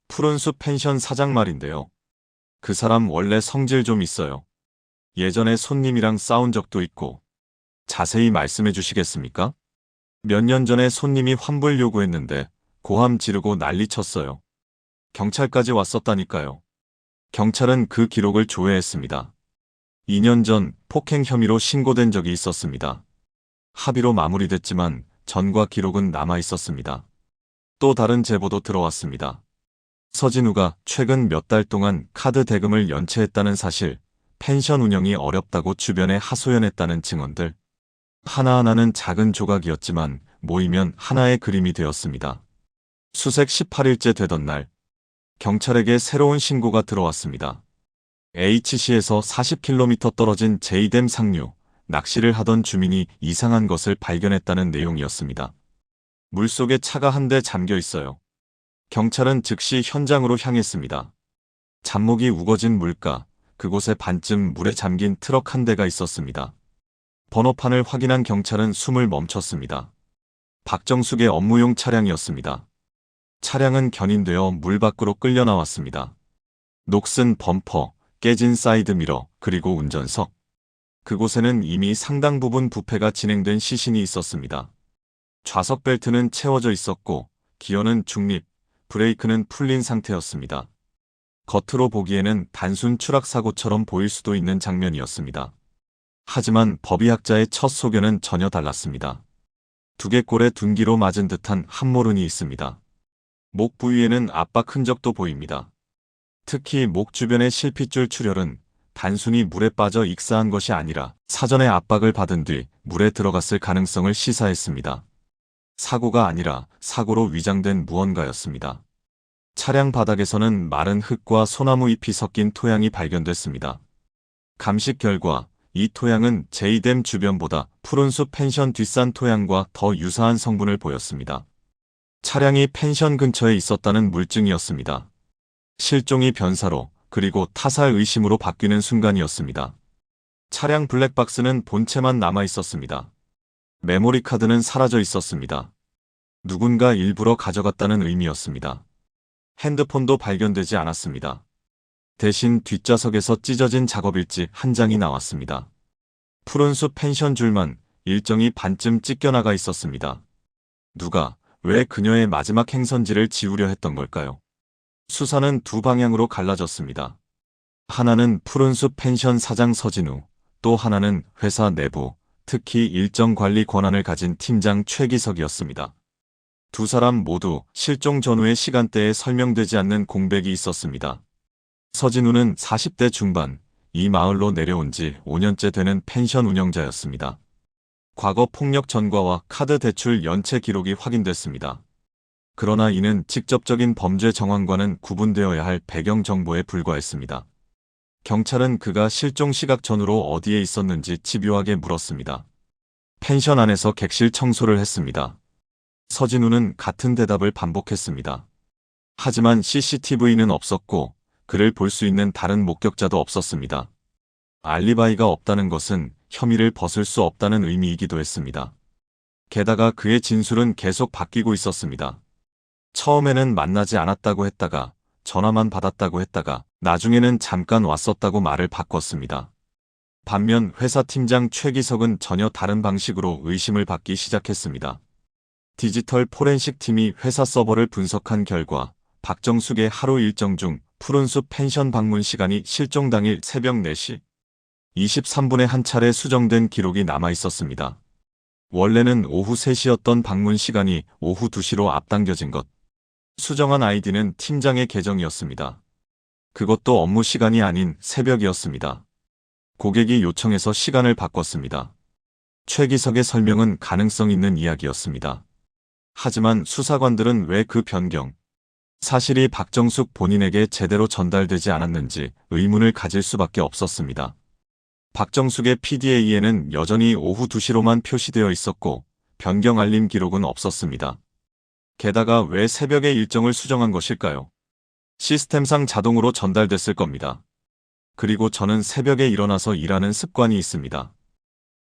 푸른숲 펜션 사장 말인데요. 그 사람 원래 성질 좀 있어요. 예전에 손님이랑 싸운 적도 있고. 자세히 말씀해 주시겠습니까? 몇 년 전에 손님이 환불 요구했는데 고함 지르고 난리 쳤어요. 경찰까지 왔었다니까요. 경찰은 그 기록을 조회했습니다. 2년 전 폭행 혐의로 신고된 적이 있었습니다. 합의로 마무리됐지만 전과 기록은 남아 있었습니다. 또 다른 제보도 들어왔습니다. 서진우가 최근 몇 달 동안 카드 대금을 연체했다는 사실, 펜션 운영이 어렵다고 주변에 하소연했다는 증언들. 하나하나는 작은 조각이었지만 모이면 하나의 그림이 되었습니다. 수색 18일째 되던 날, 경찰에게 새로운 신고가 들어왔습니다. H시에서 40km 떨어진 제이댐 상류, 낚시를 하던 주민이 이상한 것을 발견했다는 내용이었습니다. 물속에 차가 한 대 잠겨 있어요. 경찰은 즉시 현장으로 향했습니다. 잡목이 우거진 물가, 그곳에 반쯤 물에 잠긴 트럭 한 대가 있었습니다. 번호판을 확인한 경찰은 숨을 멈췄습니다. 박정숙의 업무용 차량이었습니다. 차량은 견인되어 물 밖으로 끌려 나왔습니다. 녹슨 범퍼, 깨진 사이드미러, 그리고 운전석. 그곳에는 이미 상당 부분 부패가 진행된 시신이 있었습니다. 좌석 벨트는 채워져 있었고 기어는 중립, 브레이크는 풀린 상태였습니다. 겉으로 보기에는 단순 추락 사고처럼 보일 수도 있는 장면이었습니다. 하지만 법의학자의 첫 소견은 전혀 달랐습니다. 두개골에 둔기로 맞은 듯한 함모른이 있습니다. 목 부위에는 압박 흔적도 보입니다. 특히 목 주변의 실핏줄 출혈은 단순히 물에 빠져 익사한 것이 아니라 사전에 압박을 받은 뒤 물에 들어갔을 가능성을 시사했습니다. 사고가 아니라 사고로 위장된 무언가였습니다. 차량 바닥에서는 마른 흙과 소나무 잎이 섞인 토양이 발견됐습니다. 감식 결과 이 토양은 제이댐 주변보다 푸른숲 펜션 뒷산 토양과 더 유사한 성분을 보였습니다. 차량이 펜션 근처에 있었다는 물증이었습니다. 실종이 변사로 그리고 타살 의심으로 바뀌는 순간이었습니다. 차량 블랙박스는 본체만 남아 있었습니다. 메모리 카드는 사라져 있었습니다. 누군가 일부러 가져갔다는 의미였습니다. 핸드폰도 발견되지 않았습니다. 대신 뒷좌석에서 찢어진 작업일지 한 장이 나왔습니다. 푸른숲 펜션 줄만 일정이 반쯤 찢겨나가 있었습니다. 누가, 왜 그녀의 마지막 행선지를 지우려 했던 걸까요? 수사는 두 방향으로 갈라졌습니다. 하나는 푸른숲 펜션 사장 서진우, 또 하나는 회사 내부, 특히 일정 관리 권한을 가진 팀장 최기석이었습니다. 두 사람 모두 실종 전후의 시간대에 설명되지 않는 공백이 있었습니다. 서진우는 40대 중반, 이 마을로 내려온 지 5년째 되는 펜션 운영자였습니다. 과거 폭력 전과와 카드 대출 연체 기록이 확인됐습니다. 그러나 이는 직접적인 범죄 정황과는 구분되어야 할 배경 정보에 불과했습니다. 경찰은 그가 실종 시각 전후로 어디에 있었는지 집요하게 물었습니다. 펜션 안에서 객실 청소를 했습니다. 서진우는 같은 대답을 반복했습니다. 하지만 CCTV는 없었고 그를 볼 수 있는 다른 목격자도 없었습니다. 알리바이가 없다는 것은 혐의를 벗을 수 없다는 의미이기도 했습니다. 게다가 그의 진술은 계속 바뀌고 있었습니다. 처음에는 만나지 않았다고 했다가 전화만 받았다고 했다가 나중에는 잠깐 왔었다고 말을 바꿨습니다. 반면 회사 팀장 최기석은 전혀 다른 방식으로 의심을 받기 시작했습니다. 디지털 포렌식 팀이 회사 서버를 분석한 결과 박정숙의 하루 일정 중 푸른숲 펜션 방문 시간이 실종 당일 새벽 4시, 23분에 한 차례 수정된 기록이 남아 있었습니다. 원래는 오후 3시였던 방문 시간이 오후 2시로 앞당겨진 것. 수정한 아이디는 팀장의 계정이었습니다. 그것도 업무 시간이 아닌 새벽이었습니다. 고객이 요청해서 시간을 바꿨습니다. 최기석의 설명은 가능성 있는 이야기였습니다. 하지만 수사관들은 왜 그 변경, 사실이 박정숙 본인에게 제대로 전달되지 않았는지 의문을 가질 수밖에 없었습니다. 박정숙의 PDA에는 여전히 오후 2시로만 표시되어 있었고 변경 알림 기록은 없었습니다. 게다가 왜 새벽에 일정을 수정한 것일까요? 시스템상 자동으로 전달됐을 겁니다. 그리고 저는 새벽에 일어나서 일하는 습관이 있습니다.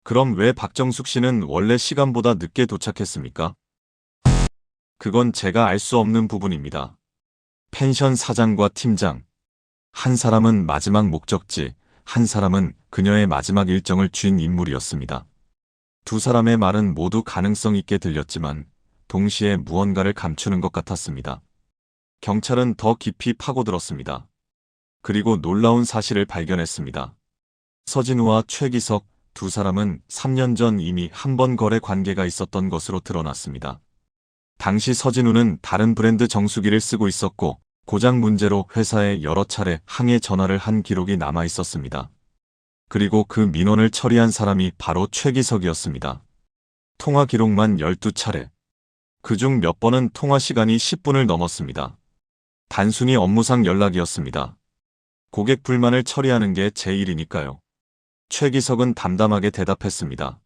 그럼 왜 박정숙 씨는 원래 시간보다 늦게 도착했습니까? 그건 제가 알 수 없는 부분입니다. 펜션 사장과 팀장. 한 사람은 마지막 목적지, 한 사람은 그녀의 마지막 일정을 쥔 인물이었습니다. 두 사람의 말은 모두 가능성 있게 들렸지만 동시에 무언가를 감추는 것 같았습니다. 경찰은 더 깊이 파고들었습니다. 그리고 놀라운 사실을 발견했습니다. 서진우와 최기석 두 사람은 3년 전 이미 한 번 거래 관계가 있었던 것으로 드러났습니다. 당시 서진우는 다른 브랜드 정수기를 쓰고 있었고 고장 문제로 회사에 여러 차례 항해 전화를 한 기록이 남아 있었습니다. 그리고 그 민원을 처리한 사람이 바로 최기석이었습니다. 통화 기록만 12차례. 그중 몇 번은 통화 시간이 10분을 넘었습니다. 단순히 업무상 연락이었습니다. 고객 불만을 처리하는 게 제 일이니까요. 최기석은 담담하게 대답했습니다.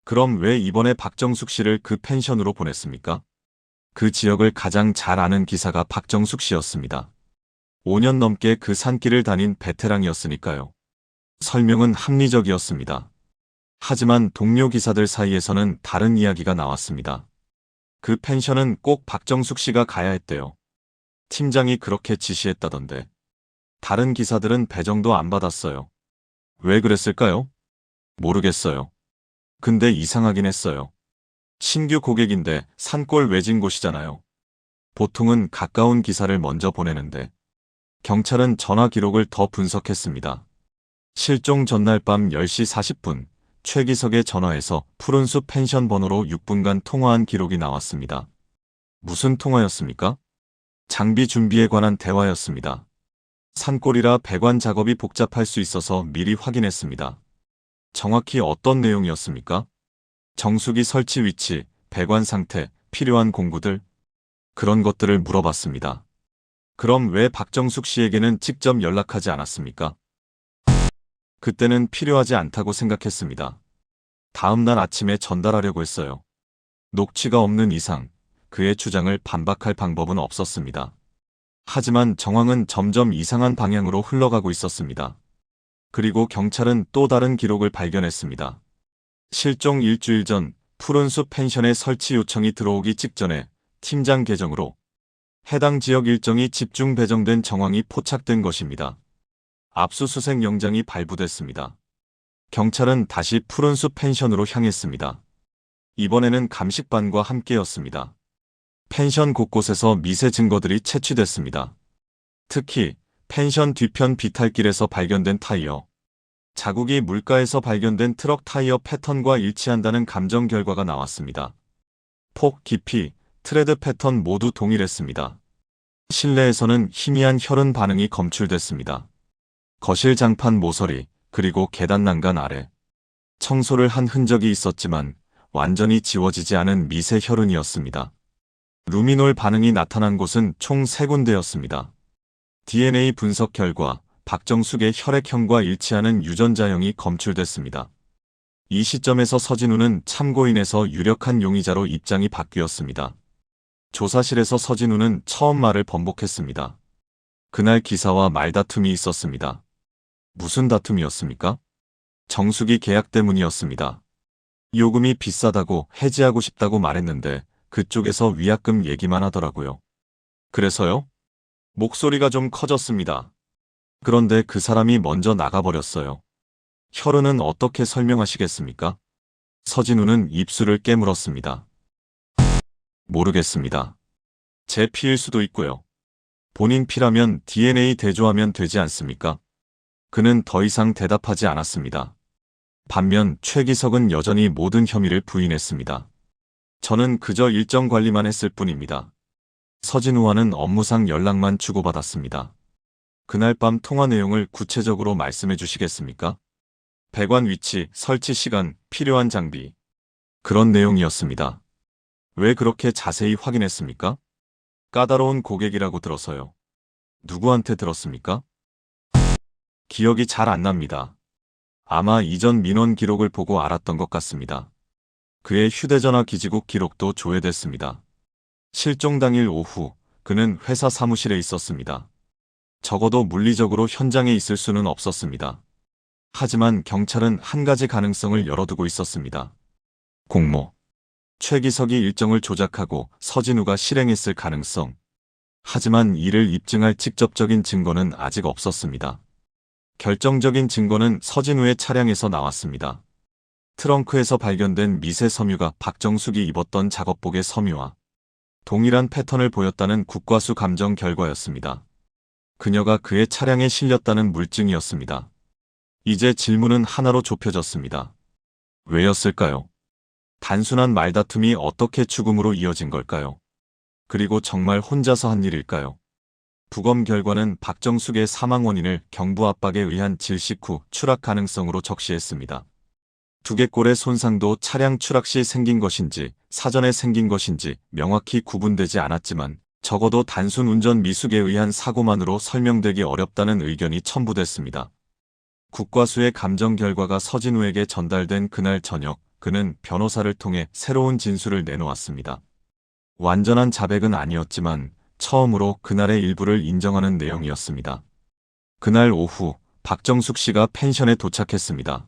그럼 왜 이번에 박정숙 씨를 그 펜션으로 보냈습니까? 그 지역을 가장 잘 아는 기사가 박정숙 씨였습니다. 5년 넘게 그 산길을 다닌 베테랑이었으니까요. 설명은 합리적이었습니다. 하지만 동료 기사들 사이에서는 다른 이야기가 나왔습니다. 그 펜션은 꼭 박정숙 씨가 가야 했대요. 팀장이 그렇게 지시했다던데. 다른 기사들은 배정도 안 받았어요. 왜 그랬을까요? 모르겠어요. 근데 이상하긴 했어요. 신규 고객인데 산골 외진 곳이잖아요. 보통은 가까운 기사를 먼저 보내는데. 경찰은 전화 기록을 더 분석했습니다. 실종 전날 밤 10시 40분 최기석의 전화에서 푸른숲 펜션 번호로 6분간 통화한 기록이 나왔습니다. 무슨 통화였습니까? 장비 준비에 관한 대화였습니다. 산골이라 배관 작업이 복잡할 수 있어서 미리 확인했습니다. 정확히 어떤 내용이었습니까? 정수기 설치 위치, 배관 상태, 필요한 공구들, 그런 것들을 물어봤습니다. 그럼 왜 박정숙 씨에게는 직접 연락하지 않았습니까? 그때는 필요하지 않다고 생각했습니다. 다음 날 아침에 전달하려고 했어요. 녹취가 없는 이상 그의 주장을 반박할 방법은 없었습니다. 하지만 정황은 점점 이상한 방향으로 흘러가고 있었습니다. 그리고 경찰은 또 다른 기록을 발견했습니다. 실종 일주일 전 푸른숲 펜션의 설치 요청이 들어오기 직전에 팀장 계정으로 해당 지역 일정이 집중 배정된 정황이 포착된 것입니다. 압수수색 영장이 발부됐습니다. 경찰은 다시 푸른숲 펜션으로 향했습니다. 이번에는 감식반과 함께였습니다. 펜션 곳곳에서 미세 증거들이 채취됐습니다. 특히 펜션 뒤편 비탈길에서 발견된 타이어, 자국이 물가에서 발견된 트럭 타이어 패턴과 일치한다는 감정 결과가 나왔습니다. 폭, 깊이, 트레드 패턴 모두 동일했습니다. 실내에서는 희미한 혈흔 반응이 검출됐습니다. 거실 장판 모서리, 그리고 계단 난간 아래. 청소를 한 흔적이 있었지만 완전히 지워지지 않은 미세 혈흔이었습니다. 루미놀 반응이 나타난 곳은 총 3군데였습니다. DNA 분석 결과 박정숙의 혈액형과 일치하는 유전자형이 검출됐습니다. 이 시점에서 서진우는 참고인에서 유력한 용의자로 입장이 바뀌었습니다. 조사실에서 서진우는 처음 말을 번복했습니다. 그날 기사와 말다툼이 있었습니다. 무슨 다툼이었습니까? 정수기 계약 때문이었습니다. 요금이 비싸다고 해지하고 싶다고 말했는데 그쪽에서 위약금 얘기만 하더라고요. 그래서요? 목소리가 좀 커졌습니다. 그런데 그 사람이 먼저 나가버렸어요. 혈흔은 어떻게 설명하시겠습니까? 서진우는 입술을 깨물었습니다. 모르겠습니다. 제 피일 수도 있고요. 본인 피라면 DNA 대조하면 되지 않습니까? 그는 더 이상 대답하지 않았습니다. 반면 최기석은 여전히 모든 혐의를 부인했습니다. 저는 그저 일정 관리만 했을 뿐입니다. 서진우와는 업무상 연락만 주고받았습니다. 그날 밤 통화 내용을 구체적으로 말씀해 주시겠습니까? 배관 위치, 설치 시간, 필요한 장비. 그런 내용이었습니다. 왜 그렇게 자세히 확인했습니까? 까다로운 고객이라고 들어서요. 누구한테 들었습니까? 기억이 잘 안 납니다. 아마 이전 민원 기록을 보고 알았던 것 같습니다. 그의 휴대전화 기지국 기록도 조회됐습니다. 실종 당일 오후, 그는 회사 사무실에 있었습니다. 적어도 물리적으로 현장에 있을 수는 없었습니다. 하지만 경찰은 한 가지 가능성을 열어두고 있었습니다. 공모. 최기석이 일정을 조작하고 서진우가 실행했을 가능성. 하지만 이를 입증할 직접적인 증거는 아직 없었습니다. 결정적인 증거는 서진우의 차량에서 나왔습니다. 트렁크에서 발견된 미세 섬유가 박정숙이 입었던 작업복의 섬유와 동일한 패턴을 보였다는 국과수 감정 결과였습니다. 그녀가 그의 차량에 실렸다는 물증이었습니다. 이제 질문은 하나로 좁혀졌습니다. 왜였을까요? 단순한 말다툼이 어떻게 죽음으로 이어진 걸까요? 그리고 정말 혼자서 한 일일까요? 부검 결과는 박정숙의 사망 원인을 경부 압박에 의한 질식 후 추락 가능성으로 적시했습니다. 두개골의 손상도 차량 추락 시 생긴 것인지 사전에 생긴 것인지 명확히 구분되지 않았지만 적어도 단순 운전 미숙에 의한 사고만으로 설명되기 어렵다는 의견이 첨부됐습니다. 국과수의 감정 결과가 서진우에게 전달된 그날 저녁, 그는 변호사를 통해 새로운 진술을 내놓았습니다. 완전한 자백은 아니었지만 처음으로 그날의 일부를 인정하는 내용이었습니다. 그날 오후 박정숙 씨가 펜션에 도착했습니다.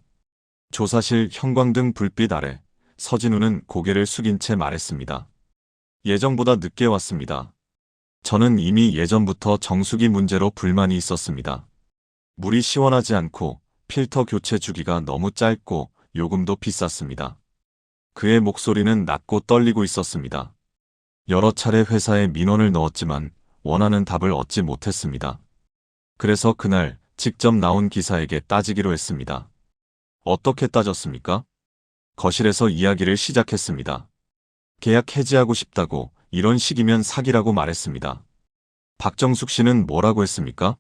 조사실 형광등 불빛 아래 서진우는 고개를 숙인 채 말했습니다. 예정보다 늦게 왔습니다. 저는 이미 예전부터 정수기 문제로 불만이 있었습니다. 물이 시원하지 않고 필터 교체 주기가 너무 짧고 요금도 비쌌습니다. 그의 목소리는 낮고 떨리고 있었습니다. 여러 차례 회사에 민원을 넣었지만 원하는 답을 얻지 못했습니다. 그래서 그날 직접 나온 기사에게 따지기로 했습니다. 어떻게 따졌습니까? 거실에서 이야기를 시작했습니다. 계약 해지하고 싶다고, 이런 식이면 사기라고 말했습니다. 박정숙 씨는 뭐라고 했습니까?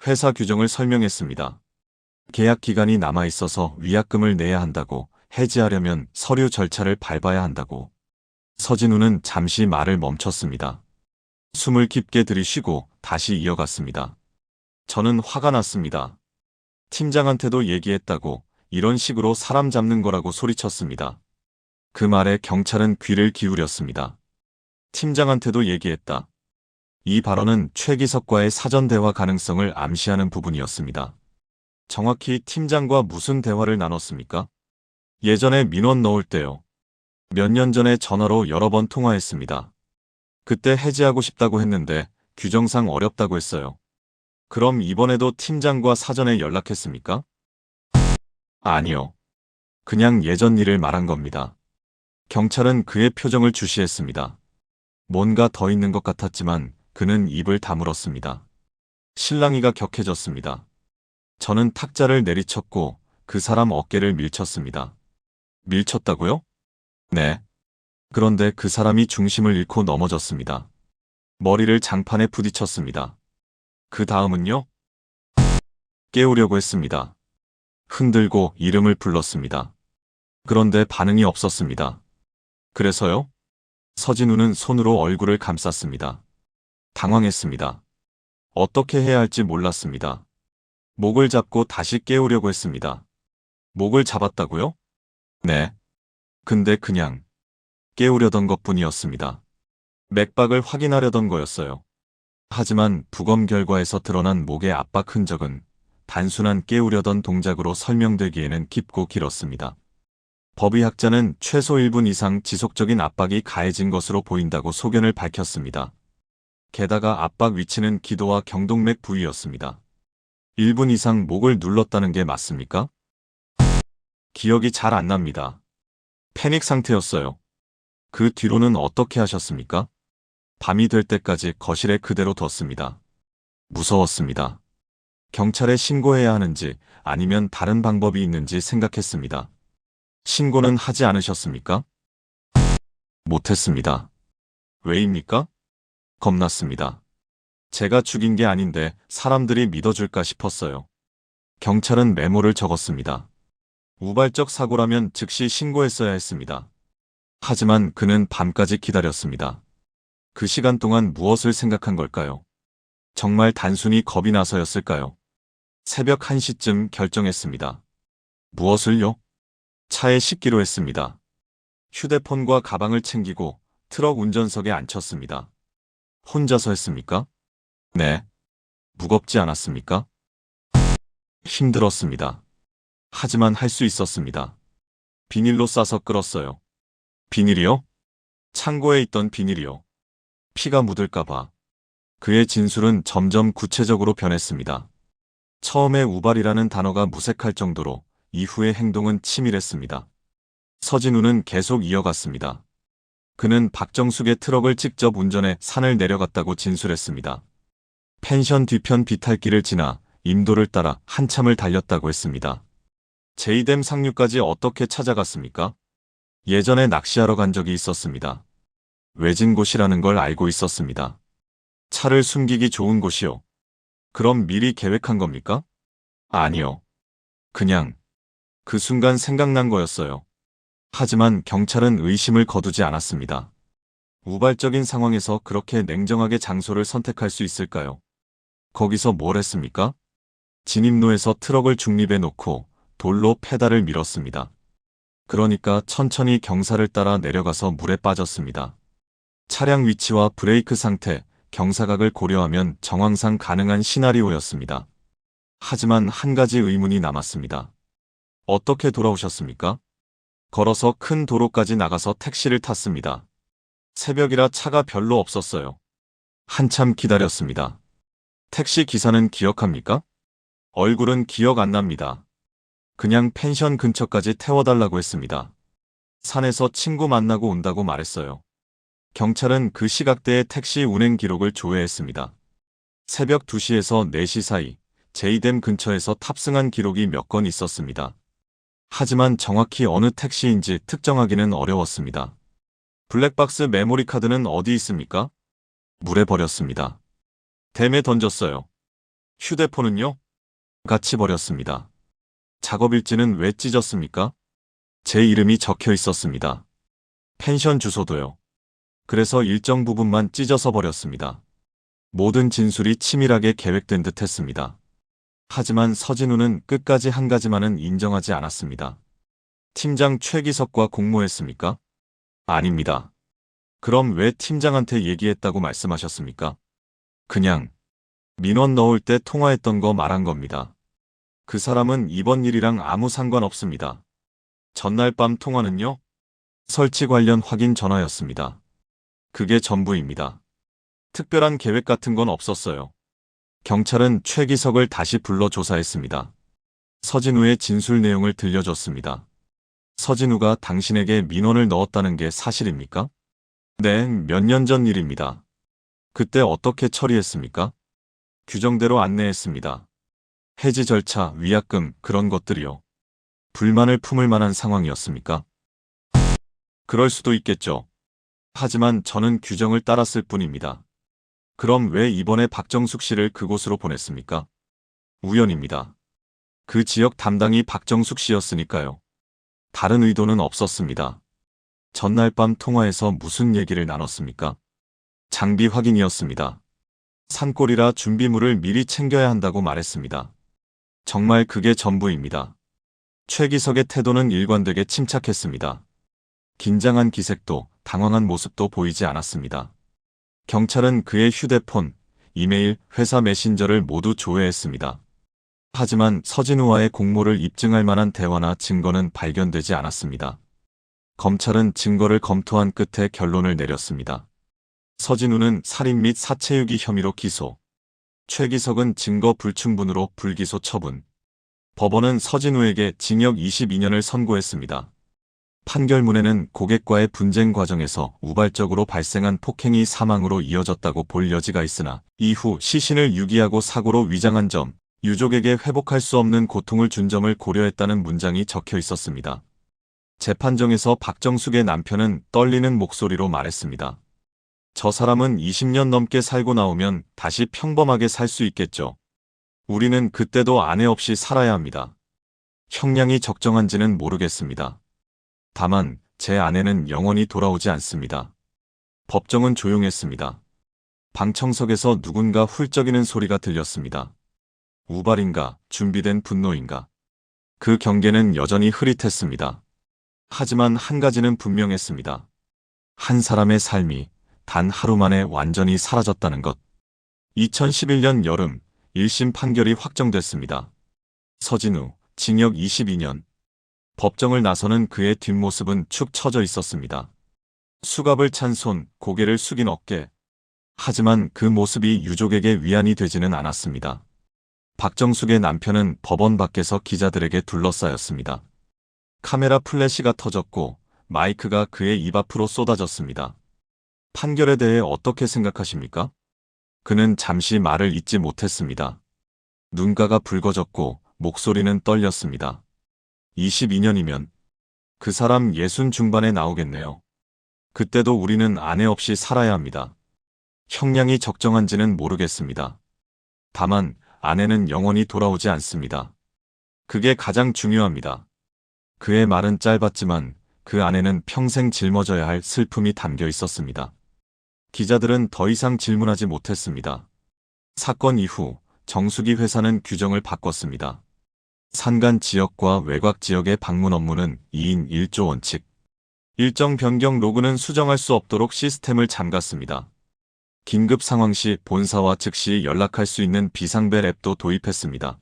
회사 규정을 설명했습니다. 계약 기간이 남아있어서 위약금을 내야 한다고, 해지하려면 서류 절차를 밟아야 한다고. 서진우는 잠시 말을 멈췄습니다. 숨을 깊게 들이쉬고 다시 이어갔습니다. 저는 화가 났습니다. 팀장한테도 얘기했다고, 이런 식으로 사람 잡는 거라고 소리쳤습니다. 그 말에 경찰은 귀를 기울였습니다. 팀장한테도 얘기했다. 이 발언은 최기석과의 사전 대화 가능성을 암시하는 부분이었습니다. 정확히 팀장과 무슨 대화를 나눴습니까? 예전에 민원 넣을 때요. 몇 년 전에 전화로 여러 번 통화했습니다. 그때 해지하고 싶다고 했는데 규정상 어렵다고 했어요. 그럼 이번에도 팀장과 사전에 연락했습니까? 아니요. 그냥 예전 일을 말한 겁니다. 경찰은 그의 표정을 주시했습니다. 뭔가 더 있는 것 같았지만 그는 입을 다물었습니다. 실랑이가 격해졌습니다. 저는 탁자를 내리쳤고 그 사람 어깨를 밀쳤습니다. 밀쳤다고요? 네. 그런데 그 사람이 중심을 잃고 넘어졌습니다. 머리를 장판에 부딪혔습니다. 그 다음은요? 깨우려고 했습니다. 흔들고 이름을 불렀습니다. 그런데 반응이 없었습니다. 그래서요? 서진우는 손으로 얼굴을 감쌌습니다. 당황했습니다. 어떻게 해야 할지 몰랐습니다. 목을 잡고 다시 깨우려고 했습니다. 목을 잡았다고요? 네. 근데 그냥 깨우려던 것뿐이었습니다. 맥박을 확인하려던 거였어요. 하지만 부검 결과에서 드러난 목의 압박 흔적은 단순한 깨우려던 동작으로 설명되기에는 깊고 길었습니다. 법의학자는 최소 1분 이상 지속적인 압박이 가해진 것으로 보인다고 소견을 밝혔습니다. 게다가 압박 위치는 기도와 경동맥 부위였습니다. 1분 이상 목을 눌렀다는 게 맞습니까? 기억이 잘 안 납니다. 패닉 상태였어요. 그 뒤로는 어떻게 하셨습니까? 밤이 될 때까지 거실에 그대로 뒀습니다. 무서웠습니다. 경찰에 신고해야 하는지 아니면 다른 방법이 있는지 생각했습니다. 신고는 하지 않으셨습니까? 못했습니다. 왜입니까? 겁났습니다. 제가 죽인 게 아닌데 사람들이 믿어줄까 싶었어요. 경찰은 메모를 적었습니다. 우발적 사고라면 즉시 신고했어야 했습니다. 하지만 그는 밤까지 기다렸습니다. 그 시간 동안 무엇을 생각한 걸까요? 정말 단순히 겁이 나서였을까요? 새벽 1시쯤 결정했습니다. 무엇을요? 차에 싣기로 했습니다. 휴대폰과 가방을 챙기고 트럭 운전석에 앉혔습니다. 혼자서 했습니까? 네. 무겁지 않았습니까? 힘들었습니다. 하지만 할 수 있었습니다. 비닐로 싸서 끌었어요. 비닐이요? 창고에 있던 비닐이요. 피가 묻을까봐. 그의 진술은 점점 구체적으로 변했습니다. 처음에 우발이라는 단어가 무색할 정도로 이후의 행동은 치밀했습니다. 서진우는 계속 이어갔습니다. 그는 박정숙의 트럭을 직접 운전해 산을 내려갔다고 진술했습니다. 펜션 뒤편 비탈길을 지나 임도를 따라 한참을 달렸다고 했습니다. 제이댐 상류까지 어떻게 찾아갔습니까? 예전에 낚시하러 간 적이 있었습니다. 외진 곳이라는 걸 알고 있었습니다. 차를 숨기기 좋은 곳이요. 그럼 미리 계획한 겁니까? 아니요. 그냥 그 순간 생각난 거였어요. 하지만 경찰은 의심을 거두지 않았습니다. 우발적인 상황에서 그렇게 냉정하게 장소를 선택할 수 있을까요? 거기서 뭘 했습니까? 진입로에서 트럭을 중립에 놓고 돌로 페달을 밀었습니다. 그러니까 천천히 경사를 따라 내려가서 물에 빠졌습니다. 차량 위치와 브레이크 상태, 경사각을 고려하면 정황상 가능한 시나리오였습니다. 하지만 한 가지 의문이 남았습니다. 어떻게 돌아오셨습니까? 걸어서 큰 도로까지 나가서 택시를 탔습니다. 새벽이라 차가 별로 없었어요. 한참 기다렸습니다. 택시 기사는 기억합니까? 얼굴은 기억 안 납니다. 그냥 펜션 근처까지 태워달라고 했습니다. 산에서 친구 만나고 온다고 말했어요. 경찰은 그 시각대의 택시 운행 기록을 조회했습니다. 새벽 2시에서 4시 사이 제이댐 근처에서 탑승한 기록이 몇 건 있었습니다. 하지만 정확히 어느 택시인지 특정하기는 어려웠습니다. 블랙박스 메모리 카드는 어디 있습니까? 물에 버렸습니다. 댐에 던졌어요. 휴대폰은요? 같이 버렸습니다. 작업일지는 왜 찢었습니까? 제 이름이 적혀 있었습니다. 펜션 주소도요. 그래서 일정 부분만 찢어서 버렸습니다. 모든 진술이 치밀하게 계획된 듯 했습니다. 하지만 서진우는 끝까지 한 가지만은 인정하지 않았습니다. 팀장 최기석과 공모했습니까? 아닙니다. 그럼 왜 팀장한테 얘기했다고 말씀하셨습니까? 그냥 민원 넣을 때 통화했던 거 말한 겁니다. 그 사람은 이번 일이랑 아무 상관없습니다. 전날 밤 통화는요? 설치 관련 확인 전화였습니다. 그게 전부입니다. 특별한 계획 같은 건 없었어요. 경찰은 최기석을 다시 불러 조사했습니다. 서진우의 진술 내용을 들려줬습니다. 서진우가 당신에게 민원을 넣었다는 게 사실입니까? 네, 몇 년 전 일입니다. 그때 어떻게 처리했습니까? 규정대로 안내했습니다. 해지 절차, 위약금, 그런 것들이요. 불만을 품을 만한 상황이었습니까? 그럴 수도 있겠죠. 하지만 저는 규정을 따랐을 뿐입니다. 그럼 왜 이번에 박정숙 씨를 그곳으로 보냈습니까? 우연입니다. 그 지역 담당이 박정숙 씨였으니까요. 다른 의도는 없었습니다. 전날 밤 통화에서 무슨 얘기를 나눴습니까? 장비 확인이었습니다. 산골이라 준비물을 미리 챙겨야 한다고 말했습니다. 정말 그게 전부입니다. 최기석의 태도는 일관되게 침착했습니다. 긴장한 기색도 당황한 모습도 보이지 않았습니다. 경찰은 그의 휴대폰, 이메일, 회사 메신저를 모두 조회했습니다. 하지만 서진우와의 공모를 입증할 만한 대화나 증거는 발견되지 않았습니다. 검찰은 증거를 검토한 끝에 결론을 내렸습니다. 서진우는 살인 및 사체유기 혐의로 기소, 최기석은 증거 불충분으로 불기소 처분. 법원은 서진우에게 징역 22년을 선고했습니다. 판결문에는 고객과의 분쟁 과정에서 우발적으로 발생한 폭행이 사망으로 이어졌다고 볼 여지가 있으나 이후 시신을 유기하고 사고로 위장한 점, 유족에게 회복할 수 없는 고통을 준 점을 고려했다는 문장이 적혀 있었습니다. 재판정에서 박정숙의 남편은 떨리는 목소리로 말했습니다. 저 사람은 20년 넘게 살고 나오면 다시 평범하게 살 수 있겠죠. 우리는 그때도 아내 없이 살아야 합니다. 형량이 적정한지는 모르겠습니다. 다만 제 아내는 영원히 돌아오지 않습니다. 법정은 조용했습니다. 방청석에서 누군가 훌쩍이는 소리가 들렸습니다. 우발인가, 준비된 분노인가. 그 경계는 여전히 흐릿했습니다. 하지만 한 가지는 분명했습니다. 한 사람의 삶이 단 하루 만에 완전히 사라졌다는 것. 2011년 여름, 1심 판결이 확정됐습니다. 서진우, 징역 22년. 법정을 나서는 그의 뒷모습은 축 처져 있었습니다. 수갑을 찬 손, 고개를 숙인 어깨. 하지만 그 모습이 유족에게 위안이 되지는 않았습니다. 박정숙의 남편은 법원 밖에서 기자들에게 둘러싸였습니다. 카메라 플래시가 터졌고 마이크가 그의 입 앞으로 쏟아졌습니다. 판결에 대해 어떻게 생각하십니까? 그는 잠시 말을 잇지 못했습니다. 눈가가 붉어졌고 목소리는 떨렸습니다. 22년이면 그 사람 60 중반에 나오겠네요. 그때도 우리는 아내 없이 살아야 합니다. 형량이 적정한지는 모르겠습니다. 다만 아내는 영원히 돌아오지 않습니다. 그게 가장 중요합니다. 그의 말은 짧았지만 그 안에는 평생 짊어져야 할 슬픔이 담겨 있었습니다. 기자들은 더 이상 질문하지 못했습니다. 사건 이후 정수기 회사는 규정을 바꿨습니다. 산간 지역과 외곽 지역의 방문 업무는 2인 1조 원칙. 일정 변경 로그는 수정할 수 없도록 시스템을 잠갔습니다. 긴급 상황 시 본사와 즉시 연락할 수 있는 비상벨 앱도 도입했습니다.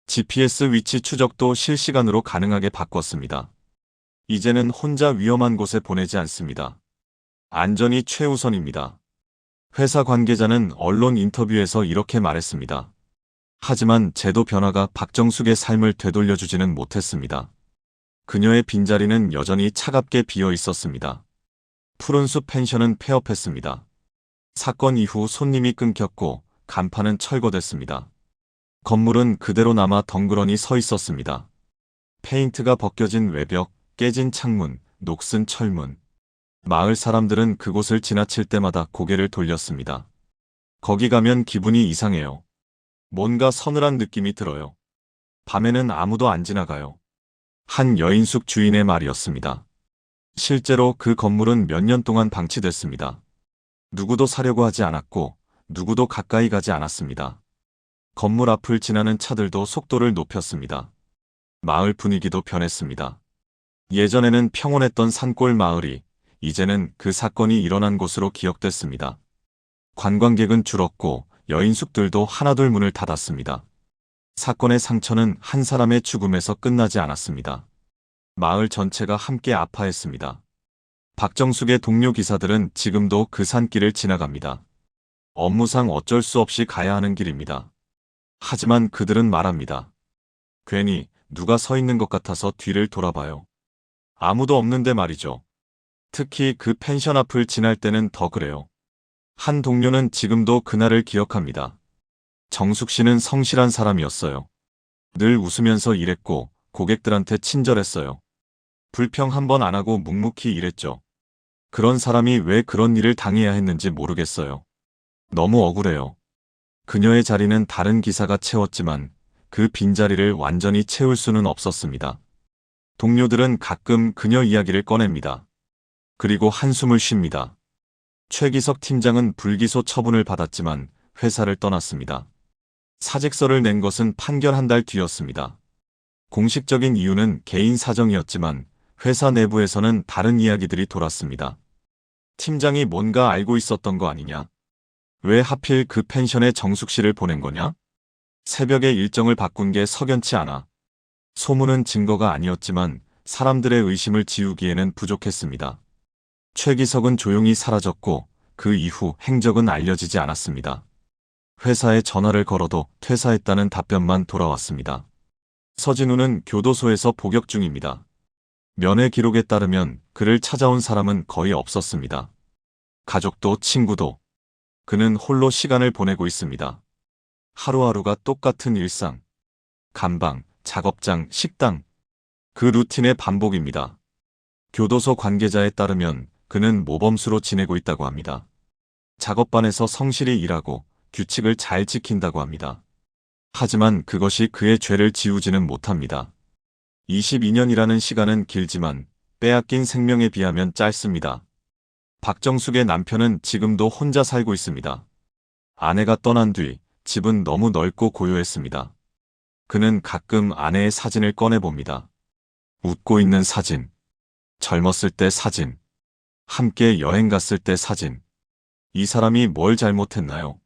GPS 위치 추적도 실시간으로 가능하게 바꿨습니다. 이제는 혼자 위험한 곳에 보내지 않습니다. 안전이 최우선입니다. 회사 관계자는 언론 인터뷰에서 이렇게 말했습니다. 하지만 제도 변화가 박정숙의 삶을 되돌려주지는 못했습니다. 그녀의 빈자리는 여전히 차갑게 비어 있었습니다. 푸른숲 펜션은 폐업했습니다. 사건 이후 손님이 끊겼고 간판은 철거됐습니다. 건물은 그대로 남아 덩그러니 서 있었습니다. 페인트가 벗겨진 외벽, 깨진 창문, 녹슨 철문. 마을 사람들은 그곳을 지나칠 때마다 고개를 돌렸습니다. 거기 가면 기분이 이상해요. 뭔가 서늘한 느낌이 들어요. 밤에는 아무도 안 지나가요. 한 여인숙 주인의 말이었습니다. 실제로 그 건물은 몇 년 동안 방치됐습니다. 누구도 사려고 하지 않았고 누구도 가까이 가지 않았습니다. 건물 앞을 지나는 차들도 속도를 높였습니다. 마을 분위기도 변했습니다. 예전에는 평온했던 산골 마을이 이제는 그 사건이 일어난 곳으로 기억됐습니다. 관광객은 줄었고 여인숙들도 하나둘 문을 닫았습니다. 사건의 상처는 한 사람의 죽음에서 끝나지 않았습니다. 마을 전체가 함께 아파했습니다. 박정숙의 동료 기사들은 지금도 그 산길을 지나갑니다. 업무상 어쩔 수 없이 가야 하는 길입니다. 하지만 그들은 말합니다. 괜히 누가 서 있는 것 같아서 뒤를 돌아봐요. 아무도 없는데 말이죠. 특히 그 펜션 앞을 지날 때는 더 그래요. 한 동료는 지금도 그날을 기억합니다. 정숙 씨는 성실한 사람이었어요. 늘 웃으면서 일했고 고객들한테 친절했어요. 불평 한 번 안 하고 묵묵히 일했죠. 그런 사람이 왜 그런 일을 당해야 했는지 모르겠어요. 너무 억울해요. 그녀의 자리는 다른 기사가 채웠지만 그 빈자리를 완전히 채울 수는 없었습니다. 동료들은 가끔 그녀 이야기를 꺼냅니다. 그리고 한숨을 쉽니다. 최기석 팀장은 불기소 처분을 받았지만 회사를 떠났습니다. 사직서를 낸 것은 판결 한 달 뒤였습니다. 공식적인 이유는 개인 사정이었지만 회사 내부에서는 다른 이야기들이 돌았습니다. 팀장이 뭔가 알고 있었던 거 아니냐? 왜 하필 그 펜션에 정숙 씨를 보낸 거냐? 새벽에 일정을 바꾼 게 석연치 않아. 소문은 증거가 아니었지만 사람들의 의심을 지우기에는 부족했습니다. 최기석은 조용히 사라졌고 그 이후 행적은 알려지지 않았습니다. 회사에 전화를 걸어도 퇴사했다는 답변만 돌아왔습니다. 서진우는 교도소에서 복역 중입니다. 면회 기록에 따르면 그를 찾아온 사람은 거의 없었습니다. 가족도 친구도. 그는 홀로 시간을 보내고 있습니다. 하루하루가 똑같은 일상. 감방, 작업장, 식당. 그 루틴의 반복입니다. 교도소 관계자에 따르면 그는 모범수로 지내고 있다고 합니다. 작업반에서 성실히 일하고 규칙을 잘 지킨다고 합니다. 하지만 그것이 그의 죄를 지우지는 못합니다. 22년이라는 시간은 길지만 빼앗긴 생명에 비하면 짧습니다. 박정숙의 남편은 지금도 혼자 살고 있습니다. 아내가 떠난 뒤 집은 너무 넓고 고요했습니다. 그는 가끔 아내의 사진을 꺼내봅니다. 웃고 있는 사진, 젊었을 때 사진, 함께 여행 갔을 때 사진. 이 사람이 뭘 잘못했나요?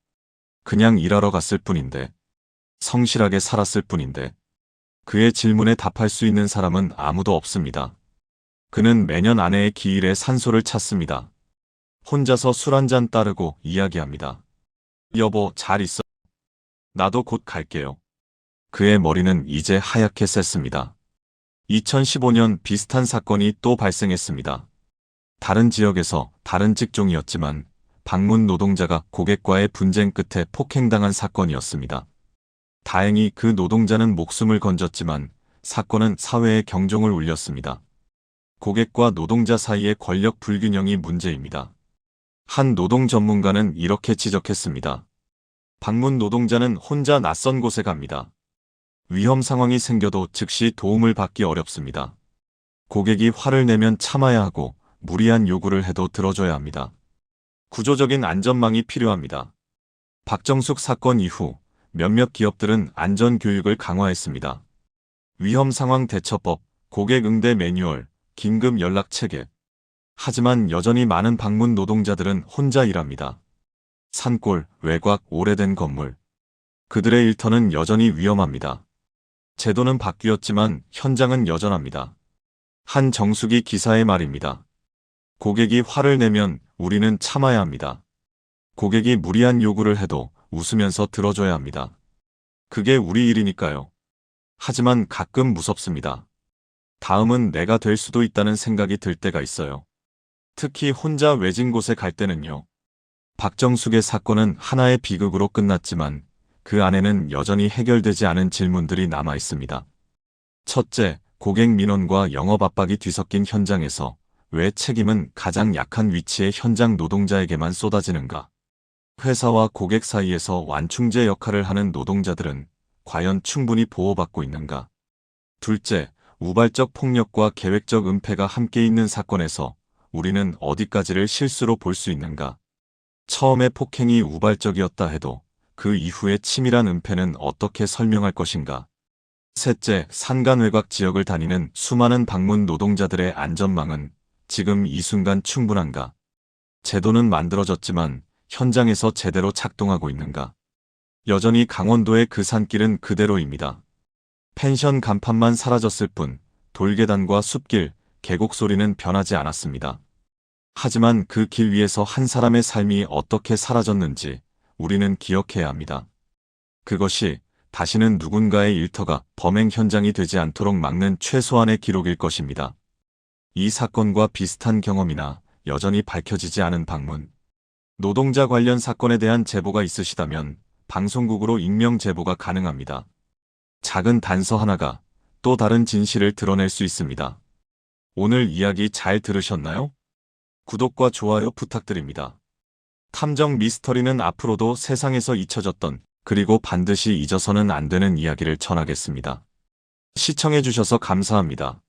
그냥 일하러 갔을 뿐인데, 성실하게 살았을 뿐인데, 그의 질문에 답할 수 있는 사람은 아무도 없습니다. 그는 매년 아내의 기일에 산소를 찾습니다. 혼자서 술 한잔 따르고 이야기합니다. 여보, 잘 있어? 나도 곧 갈게요. 그의 머리는 이제 하얗게 셌습니다. 2015년 비슷한 사건이 또 발생했습니다. 다른 지역에서 다른 직종이었지만 방문 노동자가 고객과의 분쟁 끝에 폭행당한 사건이었습니다. 다행히 그 노동자는 목숨을 건졌지만 사건은 사회의 경종을 울렸습니다. 고객과 노동자 사이의 권력 불균형이 문제입니다. 한 노동 전문가는 이렇게 지적했습니다. 방문 노동자는 혼자 낯선 곳에 갑니다. 위험 상황이 생겨도 즉시 도움을 받기 어렵습니다. 고객이 화를 내면 참아야 하고 무리한 요구를 해도 들어줘야 합니다. 구조적인 안전망이 필요합니다. 박정숙 사건 이후 몇몇 기업들은 안전교육을 강화했습니다. 위험 상황 대처법, 고객 응대 매뉴얼, 긴급 연락 체계. 하지만 여전히 많은 방문 노동자들은 혼자 일합니다. 산골, 외곽, 오래된 건물. 그들의 일터는 여전히 위험합니다. 제도는 바뀌었지만 현장은 여전합니다. 한 정수기 기사의 말입니다. 고객이 화를 내면 우리는 참아야 합니다. 고객이 무리한 요구를 해도 웃으면서 들어줘야 합니다. 그게 우리 일이니까요. 하지만 가끔 무섭습니다. 다음은 내가 될 수도 있다는 생각이 들 때가 있어요. 특히 혼자 외진 곳에 갈 때는요. 박정숙의 사건은 하나의 비극으로 끝났지만 그 안에는 여전히 해결되지 않은 질문들이 남아 있습니다. 첫째, 고객 민원과 영업 압박이 뒤섞인 현장에서 왜 책임은 가장 약한 위치의 현장 노동자에게만 쏟아지는가? 회사와 고객 사이에서 완충제 역할을 하는 노동자들은 과연 충분히 보호받고 있는가? 둘째, 우발적 폭력과 계획적 은폐가 함께 있는 사건에서 우리는 어디까지를 실수로 볼 수 있는가? 처음에 폭행이 우발적이었다 해도 그 이후의 치밀한 은폐는 어떻게 설명할 것인가? 셋째, 산간 외곽 지역을 다니는 수많은 방문 노동자들의 안전망은 지금 이 순간 충분한가? 제도는 만들어졌지만 현장에서 제대로 작동하고 있는가? 여전히 강원도의 그 산길은 그대로입니다. 펜션 간판만 사라졌을 뿐 돌계단과 숲길, 계곡 소리는 변하지 않았습니다. 하지만 그 길 위에서 한 사람의 삶이 어떻게 사라졌는지 우리는 기억해야 합니다. 그것이 다시는 누군가의 일터가 범행 현장이 되지 않도록 막는 최소한의 기록일 것입니다. 이 사건과 비슷한 경험이나 여전히 밝혀지지 않은 방문 노동자 관련 사건에 대한 제보가 있으시다면 방송국으로 익명 제보가 가능합니다. 작은 단서 하나가 또 다른 진실을 드러낼 수 있습니다. 오늘 이야기 잘 들으셨나요? 구독과 좋아요 부탁드립니다. 탐정 미스터리는 앞으로도 세상에서 잊혀졌던 그리고 반드시 잊어서는 안 되는 이야기를 전하겠습니다. 시청해주셔서 감사합니다.